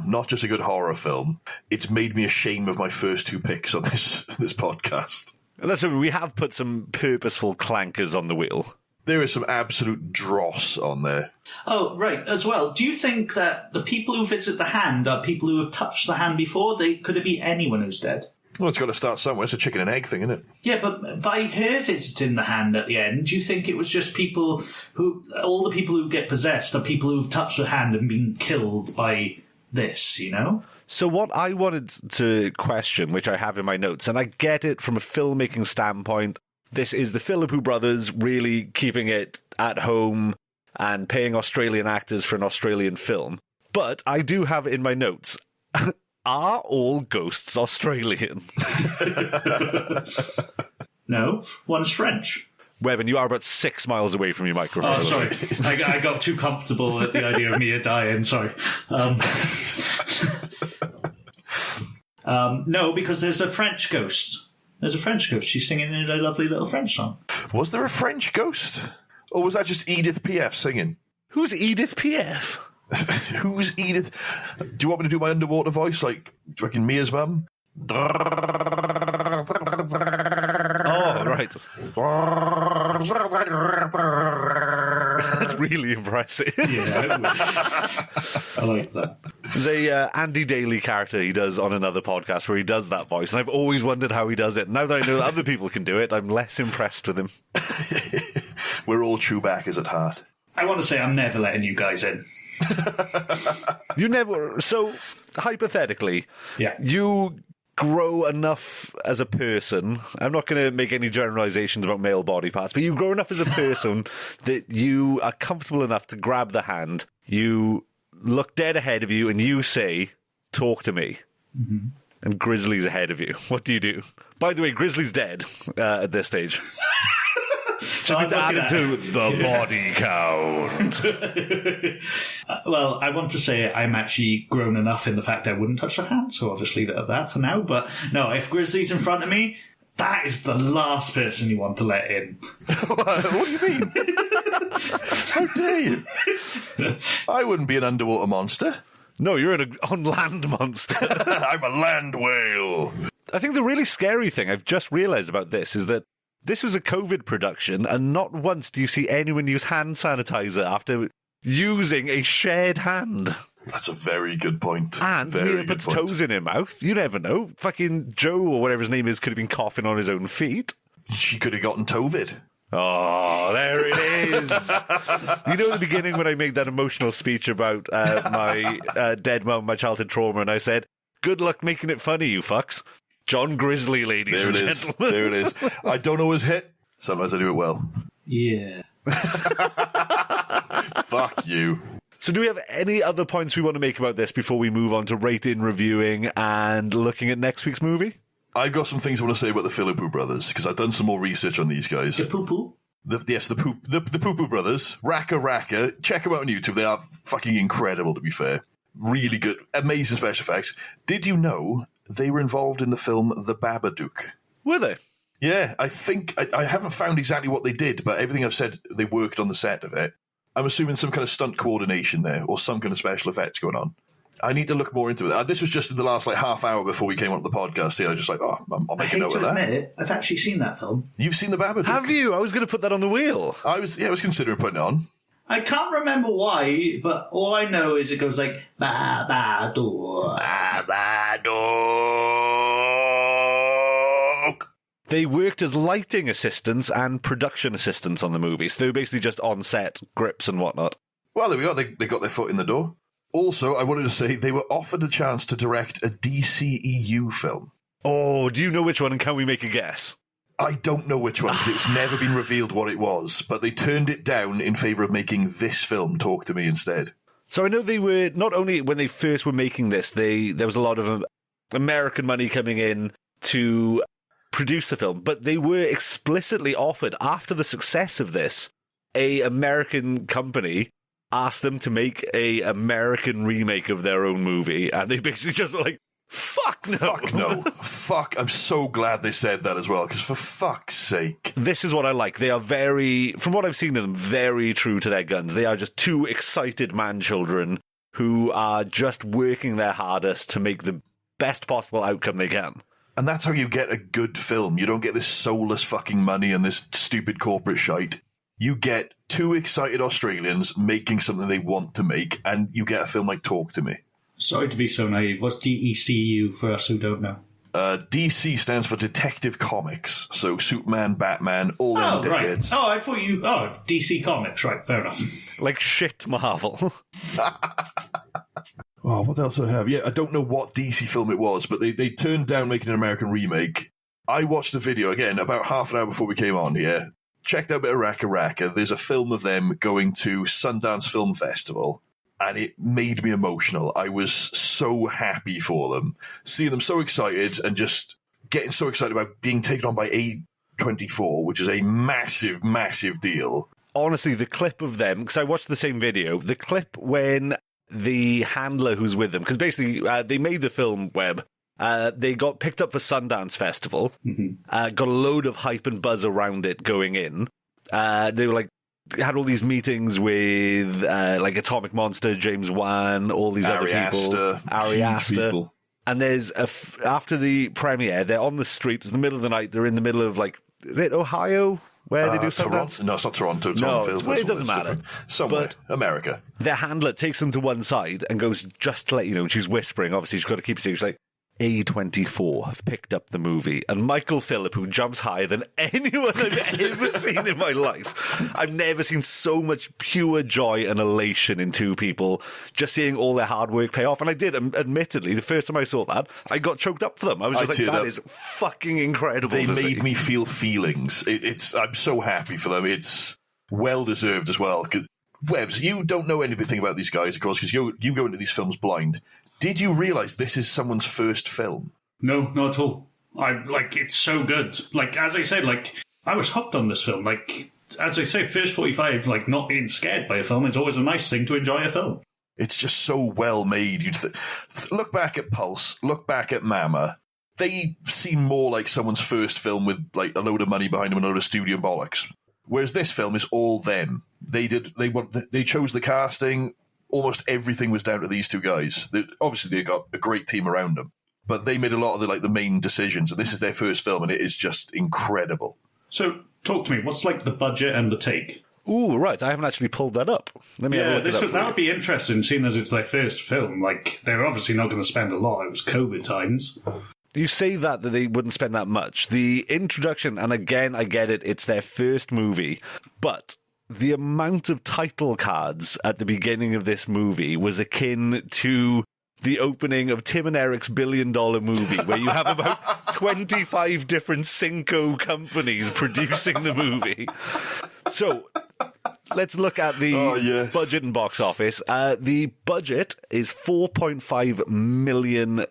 B: not just a good horror film. It's made me ashamed of my first two picks on this podcast.
A: And that's what we have put some purposeful clankers on the wheel.
B: There is some absolute dross on there.
C: Oh, right, as well. Do you think that the people who visit the hand are people who have touched the hand before? Could it be anyone who's dead?
B: Well, it's got to start somewhere. It's a chicken and egg thing, isn't it?
C: Yeah, but by her visiting the hand at the end, do you think it was just people who... All the people who get possessed are people who've touched the hand and been killed by this, you know?
A: So what I wanted to question, which I have in my notes, and I get it from a filmmaking standpoint, this is the Philippou brothers really keeping it at home and paying Australian actors for an Australian film. But I do have in my notes, are all ghosts Australian?
C: No, one's French.
A: Webborn, you are about 6 miles away from your microphone.
C: Oh, sorry. I got too comfortable at the idea of Mia dying. Sorry. No, because there's a French ghost. There's a French ghost. She's singing in a lovely little French song.
B: Was there a French ghost? Or was that just Edith Piaf singing?
A: Who's Edith Piaf?
B: Who's Edith? Do you want me to do my underwater voice like, do you reckon Mia's mum?
A: Oh, right. That's really impressive.
C: Yeah, I like that.
A: There's a Andy Daly character he does on another podcast where he does that voice, and I've always wondered how he does it. Now that I know that other people can do it, I'm less impressed with him.
B: We're all Chewbacca's at heart.
C: I want to say I'm never letting you guys in.
A: You never... So, hypothetically,
C: Yeah.
A: you grow enough as a person, I'm not going to make any generalizations about male body parts, but you grow enough as a person that you are comfortable enough to grab the hand, you look dead ahead of you, and you say, talk to me. Mm-hmm. And Grizzly's ahead of you. What do you do? By the way, Grizzly's dead at this stage. Just need to add it to the body count.
C: Well, I want to say I'm actually grown enough in the fact I wouldn't touch the hand, so I'll just leave it at that for now. But no, if Grizzly's in front of me, that is the last person you want to let in.
B: What do you mean? How dare you? I wouldn't be an underwater monster.
A: No, you're an on-land monster.
B: I'm a land whale.
A: I think the really scary thing I've just realised about this is that this was a COVID production, and not once do you see anyone use hand sanitizer after using a shared hand.
B: That's a very good point.
A: And Mia puts toes in her mouth. You never know. Fucking Joe, or whatever his name is, could have been coughing on his own feet.
B: She could have gotten COVID.
A: Oh, there it is. You know, at the beginning when I made that emotional speech about my dead mum, my childhood trauma, and I said, good luck making it funny, you fucks. John Grizzly, ladies and gentlemen.
B: There it is. I don't always hit. Sometimes I do it well.
C: Yeah.
B: Fuck you.
A: So do we have any other points we want to make about this before we move on to rating, reviewing, and looking at next week's movie?
B: I've got some things I want to say about the Philippou brothers, because I've done some more research on these guys.
C: The poo-poo?
B: The Philippou brothers. Raka. Check them out on YouTube. They are fucking incredible, to be fair. Really good. Amazing special effects. Did you know they were involved in the film The Babadook?
A: Were they?
B: Yeah, I think... I haven't found exactly what they did, but everything I've said, they worked on the set of it. I'm assuming some kind of stunt coordination there, or some kind of special effects going on. I need to look more into it. This was just in the last half hour before we came on the podcast. So I was just like, I'll make a note of that.
C: I hate to admit it, I've actually seen that film.
B: You've seen The Babadook?
A: Have you? I was going to put that on the wheel.
B: I was considering putting it on.
C: I can't remember why, but all I know is it goes like Babadook.
B: Babadook.
A: They worked as lighting assistants and production assistants on the movie, so they were basically just on set, grips and whatnot.
B: Well, there we go. They got their foot in the door. Also, I wanted to say they were offered a chance to direct a DCEU film.
A: Oh, do you know which one, and can we make a guess?
B: I don't know which one, because it's never been revealed what it was, but they turned it down in favour of making this film, Talk to Me, instead.
A: So I know they were, not only when they first were making this, there was a lot of American money coming in to produce the film, but they were explicitly offered, after the success of this, a American company asked them to make a American remake of their own movie, and they basically just were like, fuck no.
B: Fuck no. Fuck. I'm so glad they said that as well, because for fuck's sake.
A: This is what I like. They are very, from what I've seen of them, very true to their guns. They are just two excited man-children who are just working their hardest to make the best possible outcome they can.
B: And that's how you get a good film. You don't get this soulless fucking money and this stupid corporate shite. You get two excited Australians making something they want to make, and you get a film like Talk to Me.
C: Sorry to be so naive. What's DECU for us who don't know?
B: DC stands for Detective Comics. So Superman, Batman, all them dickheads.
C: Right. Oh, I thought you... Oh, DC Comics. Right, fair enough.
A: Like shit Marvel.
B: Oh, what else do I have? Yeah, I don't know what DC film it was, but they turned down making an American remake. I watched the video, again, about half an hour before we came on here. Checked out a bit of Raka. There's a film of them going to Sundance Film Festival. and it made me emotional. I was so happy for them. Seeing them so excited and just getting so excited about being taken on by A24, which is a massive, massive deal.
A: Honestly, the clip of them, because I watched the same video, the clip when the handler who's with them, because basically they made the film, Webb, they got picked up for Sundance Festival, got a load of hype and buzz around it going in. They were like, had all these meetings with like Atomic Monster, James Wan, all these other people. Ari Aster. And there's after the premiere, they're on the street. It's the middle of the night. They're in the middle of, like, is it Ohio? Where they do Sundance?
B: No, it's not Toronto. It's
A: no,
B: on the film
A: it doesn't matter.
B: Somewhere, America.
A: Their handler takes them to one side and goes, just to let you know, and she's whispering, obviously she's got to keep it secret. She's like, A24 have picked up the movie, and Michael Philippou jumps higher than anyone I've ever seen in my life. I've never seen so much pure joy and elation in two people, just seeing all their hard work pay off. And I did, admittedly, the first time I saw that, I got choked up for them. I was just that is fucking incredible.
B: They made me feel feelings. I'm so happy for them. It's well deserved as well. Because Webbs, you don't know anything about these guys, of course, because you go into these films blind. Did you realise this is someone's first film?
C: No, not at all. It's so good. Like, as I said, I was hooked on this film. Like, as I say, first 45, not being scared by a film is always a nice thing to enjoy a film.
B: It's just so well made. You'd look back at Pulse, look back at Mama. They seem more like someone's first film with, like, a load of money behind them and a load of studio bollocks. Whereas this film is all them. They chose the casting. Almost everything was down to these two guys. Obviously, they got a great team around them, but they made a lot of the main decisions. And this is their first film, and it is just incredible.
C: So, talk to me. What's the budget and the take?
A: Ooh, right. I haven't actually pulled that up. Let me have a look at
C: that would be interesting, seeing as it's their first film. They're obviously not going to spend a lot. It was COVID times.
A: You say that they wouldn't spend that much. The introduction, and again, I get it, it's their first movie, but the amount of title cards at the beginning of this movie was akin to the opening of Tim and Eric's $1 billion movie, where you have about 25 different Cinco companies producing the movie. So let's look at the budget and box office. The budget is $4.5 million.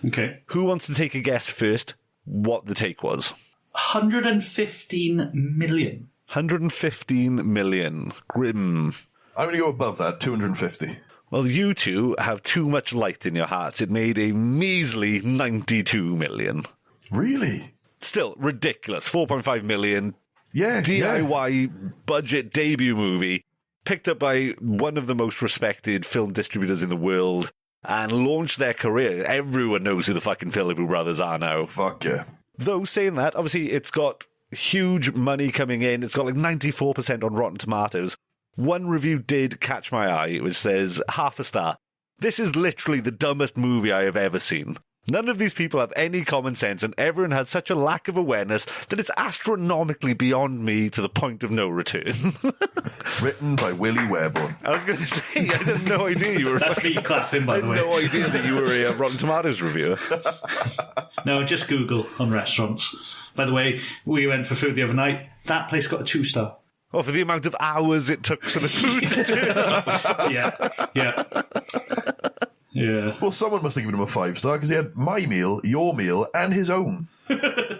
C: Okay.
A: Who wants to take a guess first what the take was?
C: 115 million.
A: 115 million. Grim.
B: I'm going to go above that, 250.
A: Well, you two have too much light in your hearts. It made a measly 92 million.
B: Really?
A: Still, ridiculous. 4.5 million.
B: Yeah.
A: DIY budget debut movie. Picked up by one of the most respected film distributors in the world and launched their career. Everyone knows who the fucking Philippou brothers are now.
B: Fuck yeah.
A: Though, saying that, obviously it's got huge money coming in. It's got 94% on Rotten Tomatoes. One review did catch my eye, which says, half a star. This is literally the dumbest movie I have ever seen. None of these people have any common sense, and everyone has such a lack of awareness that it's astronomically beyond me to the point of no return.
B: Written by Willy Webborn.
A: I was going to say, I had no idea you were...
C: That's me clapping, by the way.
A: I had no idea that you were a Rotten Tomatoes reviewer.
C: No, just Google on restaurants. By the way, we went for food the other night. That place got a 2-star.
A: Oh, for the amount of hours it took for the food to turn up.
C: Yeah.
B: Well, someone must have given him a 5-star because he had my meal, your meal, and his own.
A: I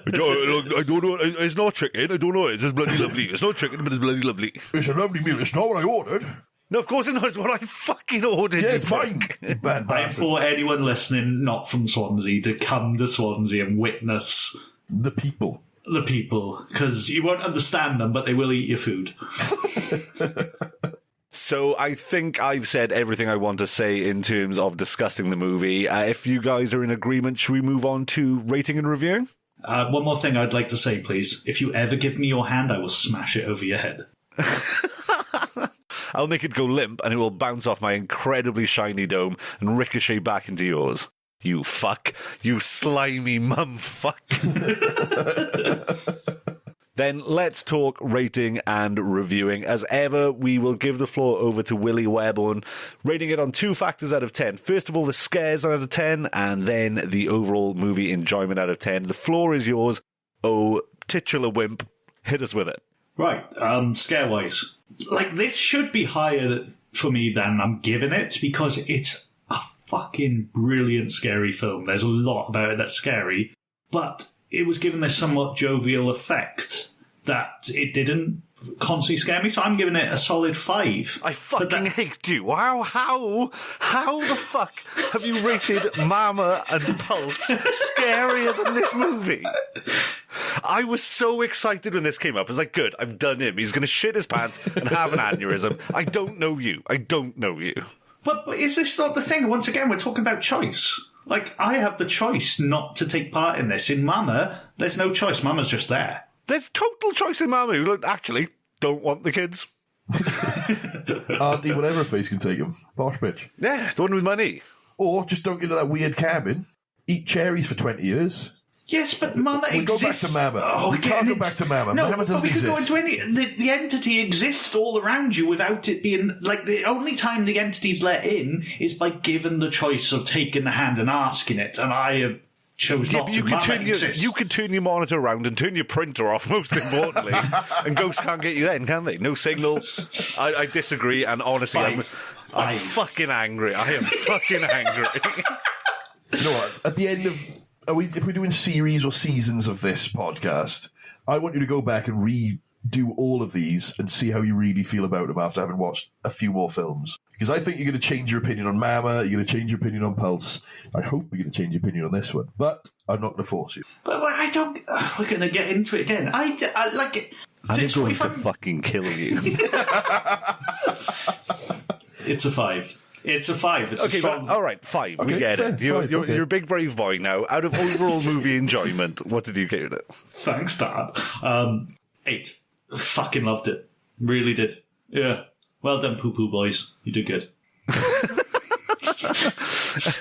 A: don't know. It's not chicken. I don't know. It's just bloody lovely. It's not chicken, but it's bloody lovely.
B: It's a lovely meal. It's not what I ordered.
A: No, of course it's not. It's what I fucking ordered.
B: Yeah, it's mine.
C: I implore anyone listening not from Swansea to come to Swansea and witness
B: the people.
C: The people, because you won't understand them, but they will eat your food.
A: So I think I've said everything I want to say in terms of discussing the movie. If you guys are in agreement, should we move on to rating and reviewing?
C: One more thing I'd like to say, please. If you ever give me your hand, I will smash it over your head.
A: I'll make it go limp, and it will bounce off my incredibly shiny dome and ricochet back into yours. You fuck. You slimy mum fuck. Then let's talk rating and reviewing. As ever, we will give the floor over to Willy Webborn, rating it on 2 factors out of 10. First of all, the scares out of 10, and then the overall movie enjoyment out of 10. The floor is yours. Oh, titular wimp. Hit us with it.
C: Right, scare-wise. Like, this should be higher for me than I'm giving it, because it's a fucking brilliant scary film. There's a lot about it that's scary, but it was given this somewhat jovial effect that it didn't constantly scare me, so I'm giving it a solid 5.
A: I fucking hate you. How the fuck have you rated Mama and Pulse scarier than this movie? I was so excited when this came up. I was like, good, I've done him. He's going to shit his pants and have an aneurysm. I don't know you.
C: But is this not the thing? Once again, we're talking about choice. Like, I have the choice not to take part in this. In Mama, there's no choice. Mama's just there.
A: There's total choice in Mama. Look, actually, don't want the kids.
B: Auntie whatever face can take him. Bosh bitch.
A: Yeah, the one with money.
B: Or just don't get to that weird cabin. Eat cherries for 20 years.
C: Yes, but Mama
B: we
C: exists.
B: Go back to Mama.
C: Oh,
B: we can't go back to Mama.
C: No,
B: Mama doesn't
C: we could
B: exist.
C: go into the entity exists all around you without it being... Like, the only time the entity's let in is by given the choice of taking the hand and asking it, and I chose not to. Mama exists.
A: You can turn your monitor around and turn your printer off, most importantly, and ghosts can't get you then, can they? No signal. I disagree, and honestly, I'm fucking angry. I am fucking angry.
B: You know what? At the end of... if we're doing series or seasons of this podcast, I want you to go back and redo all of these and see how you really feel about them after having watched a few more films. Because I think you're going to change your opinion on Mama, you're going to change your opinion on Pulse. I hope you're going to change your opinion on this one, but I'm not going to force you.
C: But I don't... we're going to get into it again. I like it.
A: I'm going to fucking kill you.
C: It's a 5. It's a 5. It's
A: okay,
C: a strong...
A: all right, 5.
B: Okay,
A: we get
B: fair,
A: it. You're a big brave boy now. Out of overall movie enjoyment, what did you give it?
C: Thanks, Dad. 8. Fucking loved it. Really did. Yeah. Well done, poo-poo boys. You did good.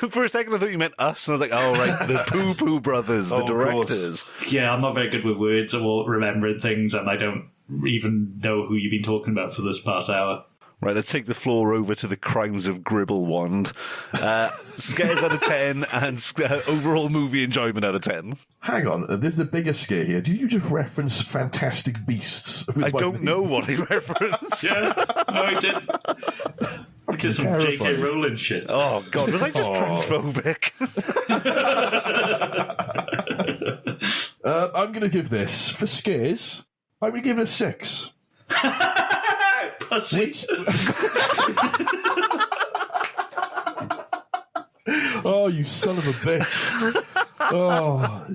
A: For a second, I thought you meant us, and I was like, oh, right, the Poo-Poo brothers, the directors.
C: Yeah, I'm not very good with words or remembering things, and I don't even know who you've been talking about for this past hour.
A: Right, let's take the floor over to the crimes of Gribblewand. Scares out of 10 and overall movie enjoyment out of 10.
B: Hang on, there's the biggest scare here. Did you just reference Fantastic Beasts?
A: I don't know what I referenced.
C: Yeah, no, I did. I did some J.K. Rowling shit.
A: Oh, God, was I just transphobic?
B: I'm going to give this, for scares, I'm going to give it a 6.
C: Pussy.
B: Oh, you son of a bitch. Oh.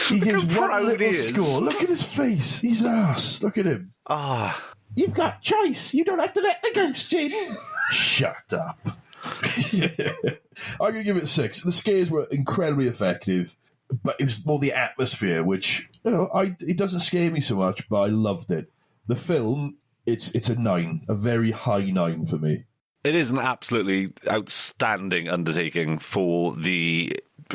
B: He gives one little score. Look at his face. He's an ass. Look at him.
A: Ah.
B: You've got choice. You don't have to let the ghosts in. Shut up. I'm going to give it a 6. The scares were incredibly effective, but it was more the atmosphere, which, it doesn't scare me so much, but I loved it. The film, it's a 9, a very high 9 for me.
A: It is an absolutely outstanding undertaking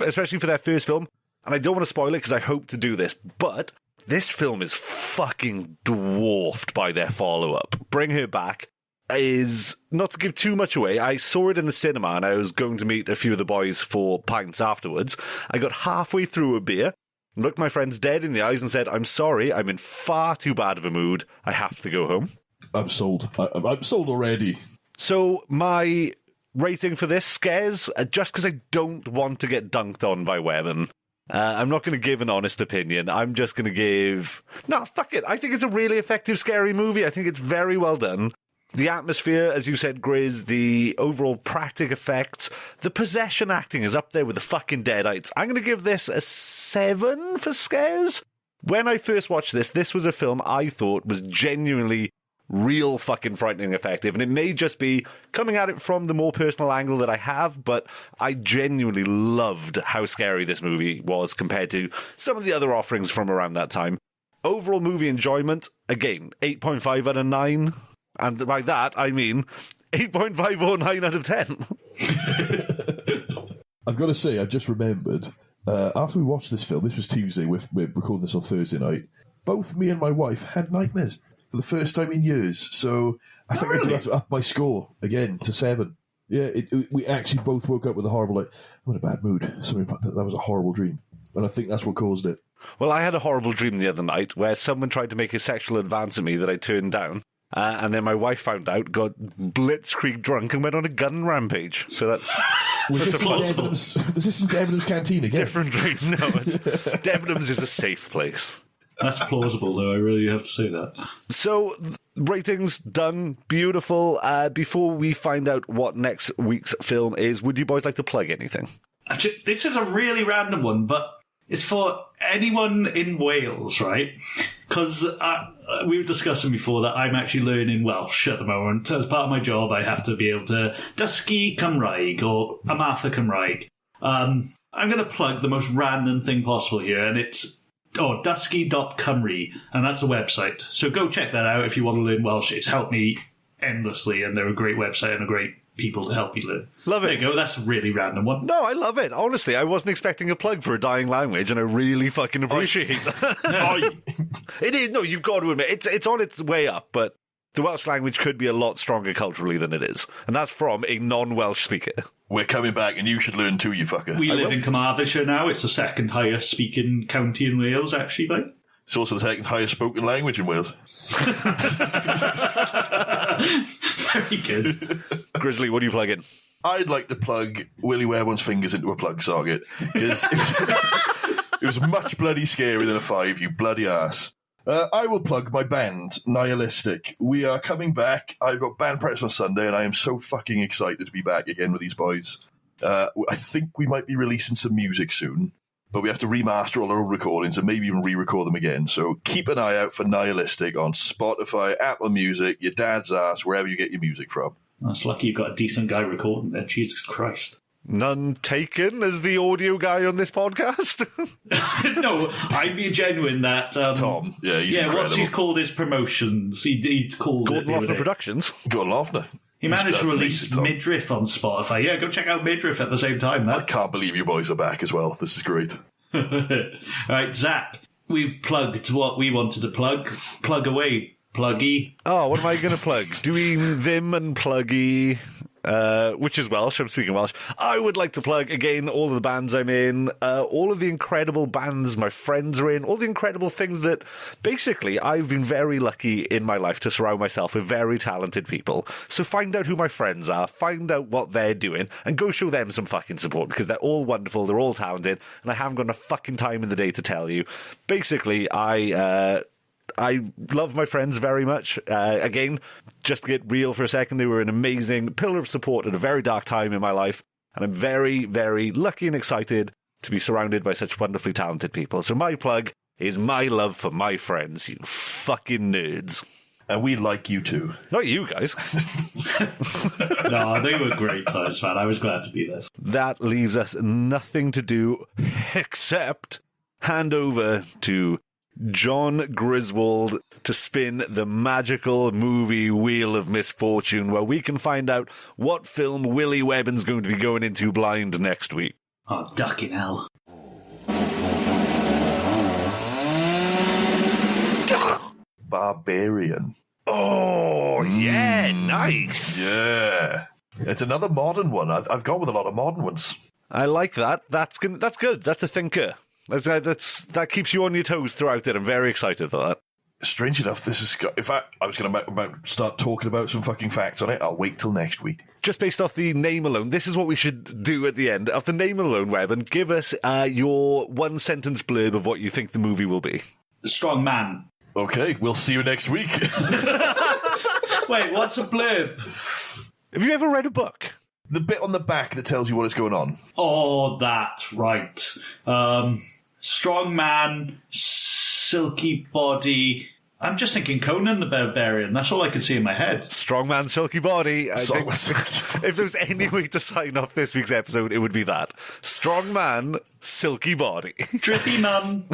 A: especially for their first film. And I don't want to spoil it because I hope to do this, but this film is fucking dwarfed by their follow-up. Bring Her Back is, not to give too much away, I saw it in the cinema and I was going to meet a few of the boys for pints afterwards. I got halfway through a beer, looked my friends dead in the eyes and said, I'm sorry, I'm in far too bad of a mood. I have to go home.
B: I'm sold. I'm sold already.
A: So my rating for this scares, just because I don't want to get dunked on by Webborn, I'm not going to give an honest opinion. I'm just going to give... No, fuck it. I think it's a really effective, scary movie. I think it's very well done. The atmosphere, as you said, Grizz, the overall practical effects, the possession acting is up there with the fucking Deadites. I'm going to give this a 7 for scares. When I first watched this was a film I thought was genuinely real fucking frightening effective, and it may just be coming at it from the more personal angle that I have, but I genuinely loved how scary this movie was compared to some of the other offerings from around that time. Overall movie enjoyment, again, 8.5 out of 9, and by that I mean 8.509 out of 10.
B: I've got to say, I've just remembered, after we watched this film, this was Tuesday, we're recording this on Thursday night, both me and my wife had nightmares for the first time in years, so I think I do have to up my score again to 7. Yeah, we actually both woke up with a horrible, I'm in a bad mood. That was a horrible dream. and I think that's what caused it.
A: Well, I had a horrible dream the other night where someone tried to make a sexual advance at me that I turned down. And then my wife found out, got blitzkrieg drunk, and went on a gun rampage. So that's...
B: Was this in Debenham's canteen again?
A: Different dream. No, Debenham's is a safe place.
C: That's plausible, though. I really have to say that.
A: So, ratings done. Beautiful. Before we find out what next week's film is, would you boys like to plug anything?
C: Actually, this is a really random one, but it's for anyone in Wales, right? Because we were discussing before that I'm actually learning Welsh at the moment. As part of my job, I have to be able to dysgu Cymraeg or Amatha Cymraeg. I'm going to plug the most random thing possible here, and it's dysgu.cymru, and that's the website. So go check that out if you want to learn Welsh. It's helped me endlessly, and they're a great website and a great people to help you learn.
A: Love it.
C: There you go. That's a really random one.
A: No, I love it. Honestly, I wasn't expecting a plug for a dying language, and I really fucking appreciate that. It is. No, you've got to admit, it's on its way up, but the Welsh language could be a lot stronger culturally than it is. And that's from a non-Welsh speaker.
B: We're coming back, and you should learn too, you fucker.
C: We live in Carmarthenshire now. It's the second highest speaking county in Wales, actually, mate.
B: It's also the second highest spoken language in Wales.
C: Very good.
A: Grizzly, what do you plug in?
B: I'd like to plug Willy Webborn's fingers into a plug socket, because it was much bloody scarier than a 5, you bloody ass. I will plug my band, Nihilistic. We are coming back. I've got band practice on Sunday, and I am so fucking excited to be back again with these boys. I think we might be releasing some music soon, but we have to remaster all our old recordings and maybe even re-record them again. So keep an eye out for Nihilistic on Spotify, Apple Music, your dad's ass, wherever you get your music from.
C: That's lucky you've got a decent guy recording there. Jesus Christ.
A: None taken as the audio guy on this podcast?
C: No, I'd be genuine that...
B: Tom. Yeah, he's incredible.
C: What's he called his promotions? He called
A: Gordon Loeffler Productions.
B: Gordon Loeffler.
C: He managed to release Midriff on Spotify. Yeah, go check out Midriff at the same time.
B: I can't believe you boys are back as well. This is great.
C: All right, Zach, we've plugged what we wanted to plug. Plug away, pluggy.
A: Oh, what am I going to plug? Doing them and pluggy... which is Welsh, I'm speaking Welsh. I would like to plug, again, all of the bands I'm in, all of the incredible bands my friends are in, all the incredible things that, basically, I've been very lucky in my life to surround myself with very talented people. So find out who my friends are, find out what they're doing, and go show them some fucking support, because they're all wonderful, they're all talented, and I haven't got enough fucking time in the day to tell you. Basically, I love my friends very much. Again, just to get real for a second, they were an amazing pillar of support at a very dark time in my life. And I'm very, very lucky and excited to be surrounded by such wonderfully talented people. So my plug is my love for my friends, you fucking nerds.
B: And we like you too.
A: Not you guys.
C: No, they were great guys, man. I was glad to be there.
A: That leaves us nothing to do except hand over to John Griswold to spin the magical movie Wheel of Misfortune, where we can find out what film Willy Webborn's going to be going into blind next week.
C: Oh, ducking hell.
B: Barbarian.
A: Oh, yeah, nice.
B: Yeah. It's another modern one. I've gone with a lot of modern ones.
A: I like that. That's good. That's a thinker. That keeps you on your toes throughout it. I'm very excited for that.
B: Strange enough, this is... In fact, I was going to start talking about some fucking facts on it. I'll wait till next week.
A: Just based off the name alone, this is what we should do at the end. Of the name alone, Webborn, give us your one-sentence blurb of what you think the movie will be.
C: Strong man.
B: Okay, we'll see you next week.
C: Wait, what's a blurb?
A: Have you ever read a book?
B: The bit on the back that tells you what is going on.
C: Oh, that, right. Strong man, silky body. I'm just thinking Conan the Barbarian. That's all I can see in my head.
A: Strong man, silky body. If there's any way to sign off this week's episode, it would be that. Strong man, silky body.
C: Drippy mum.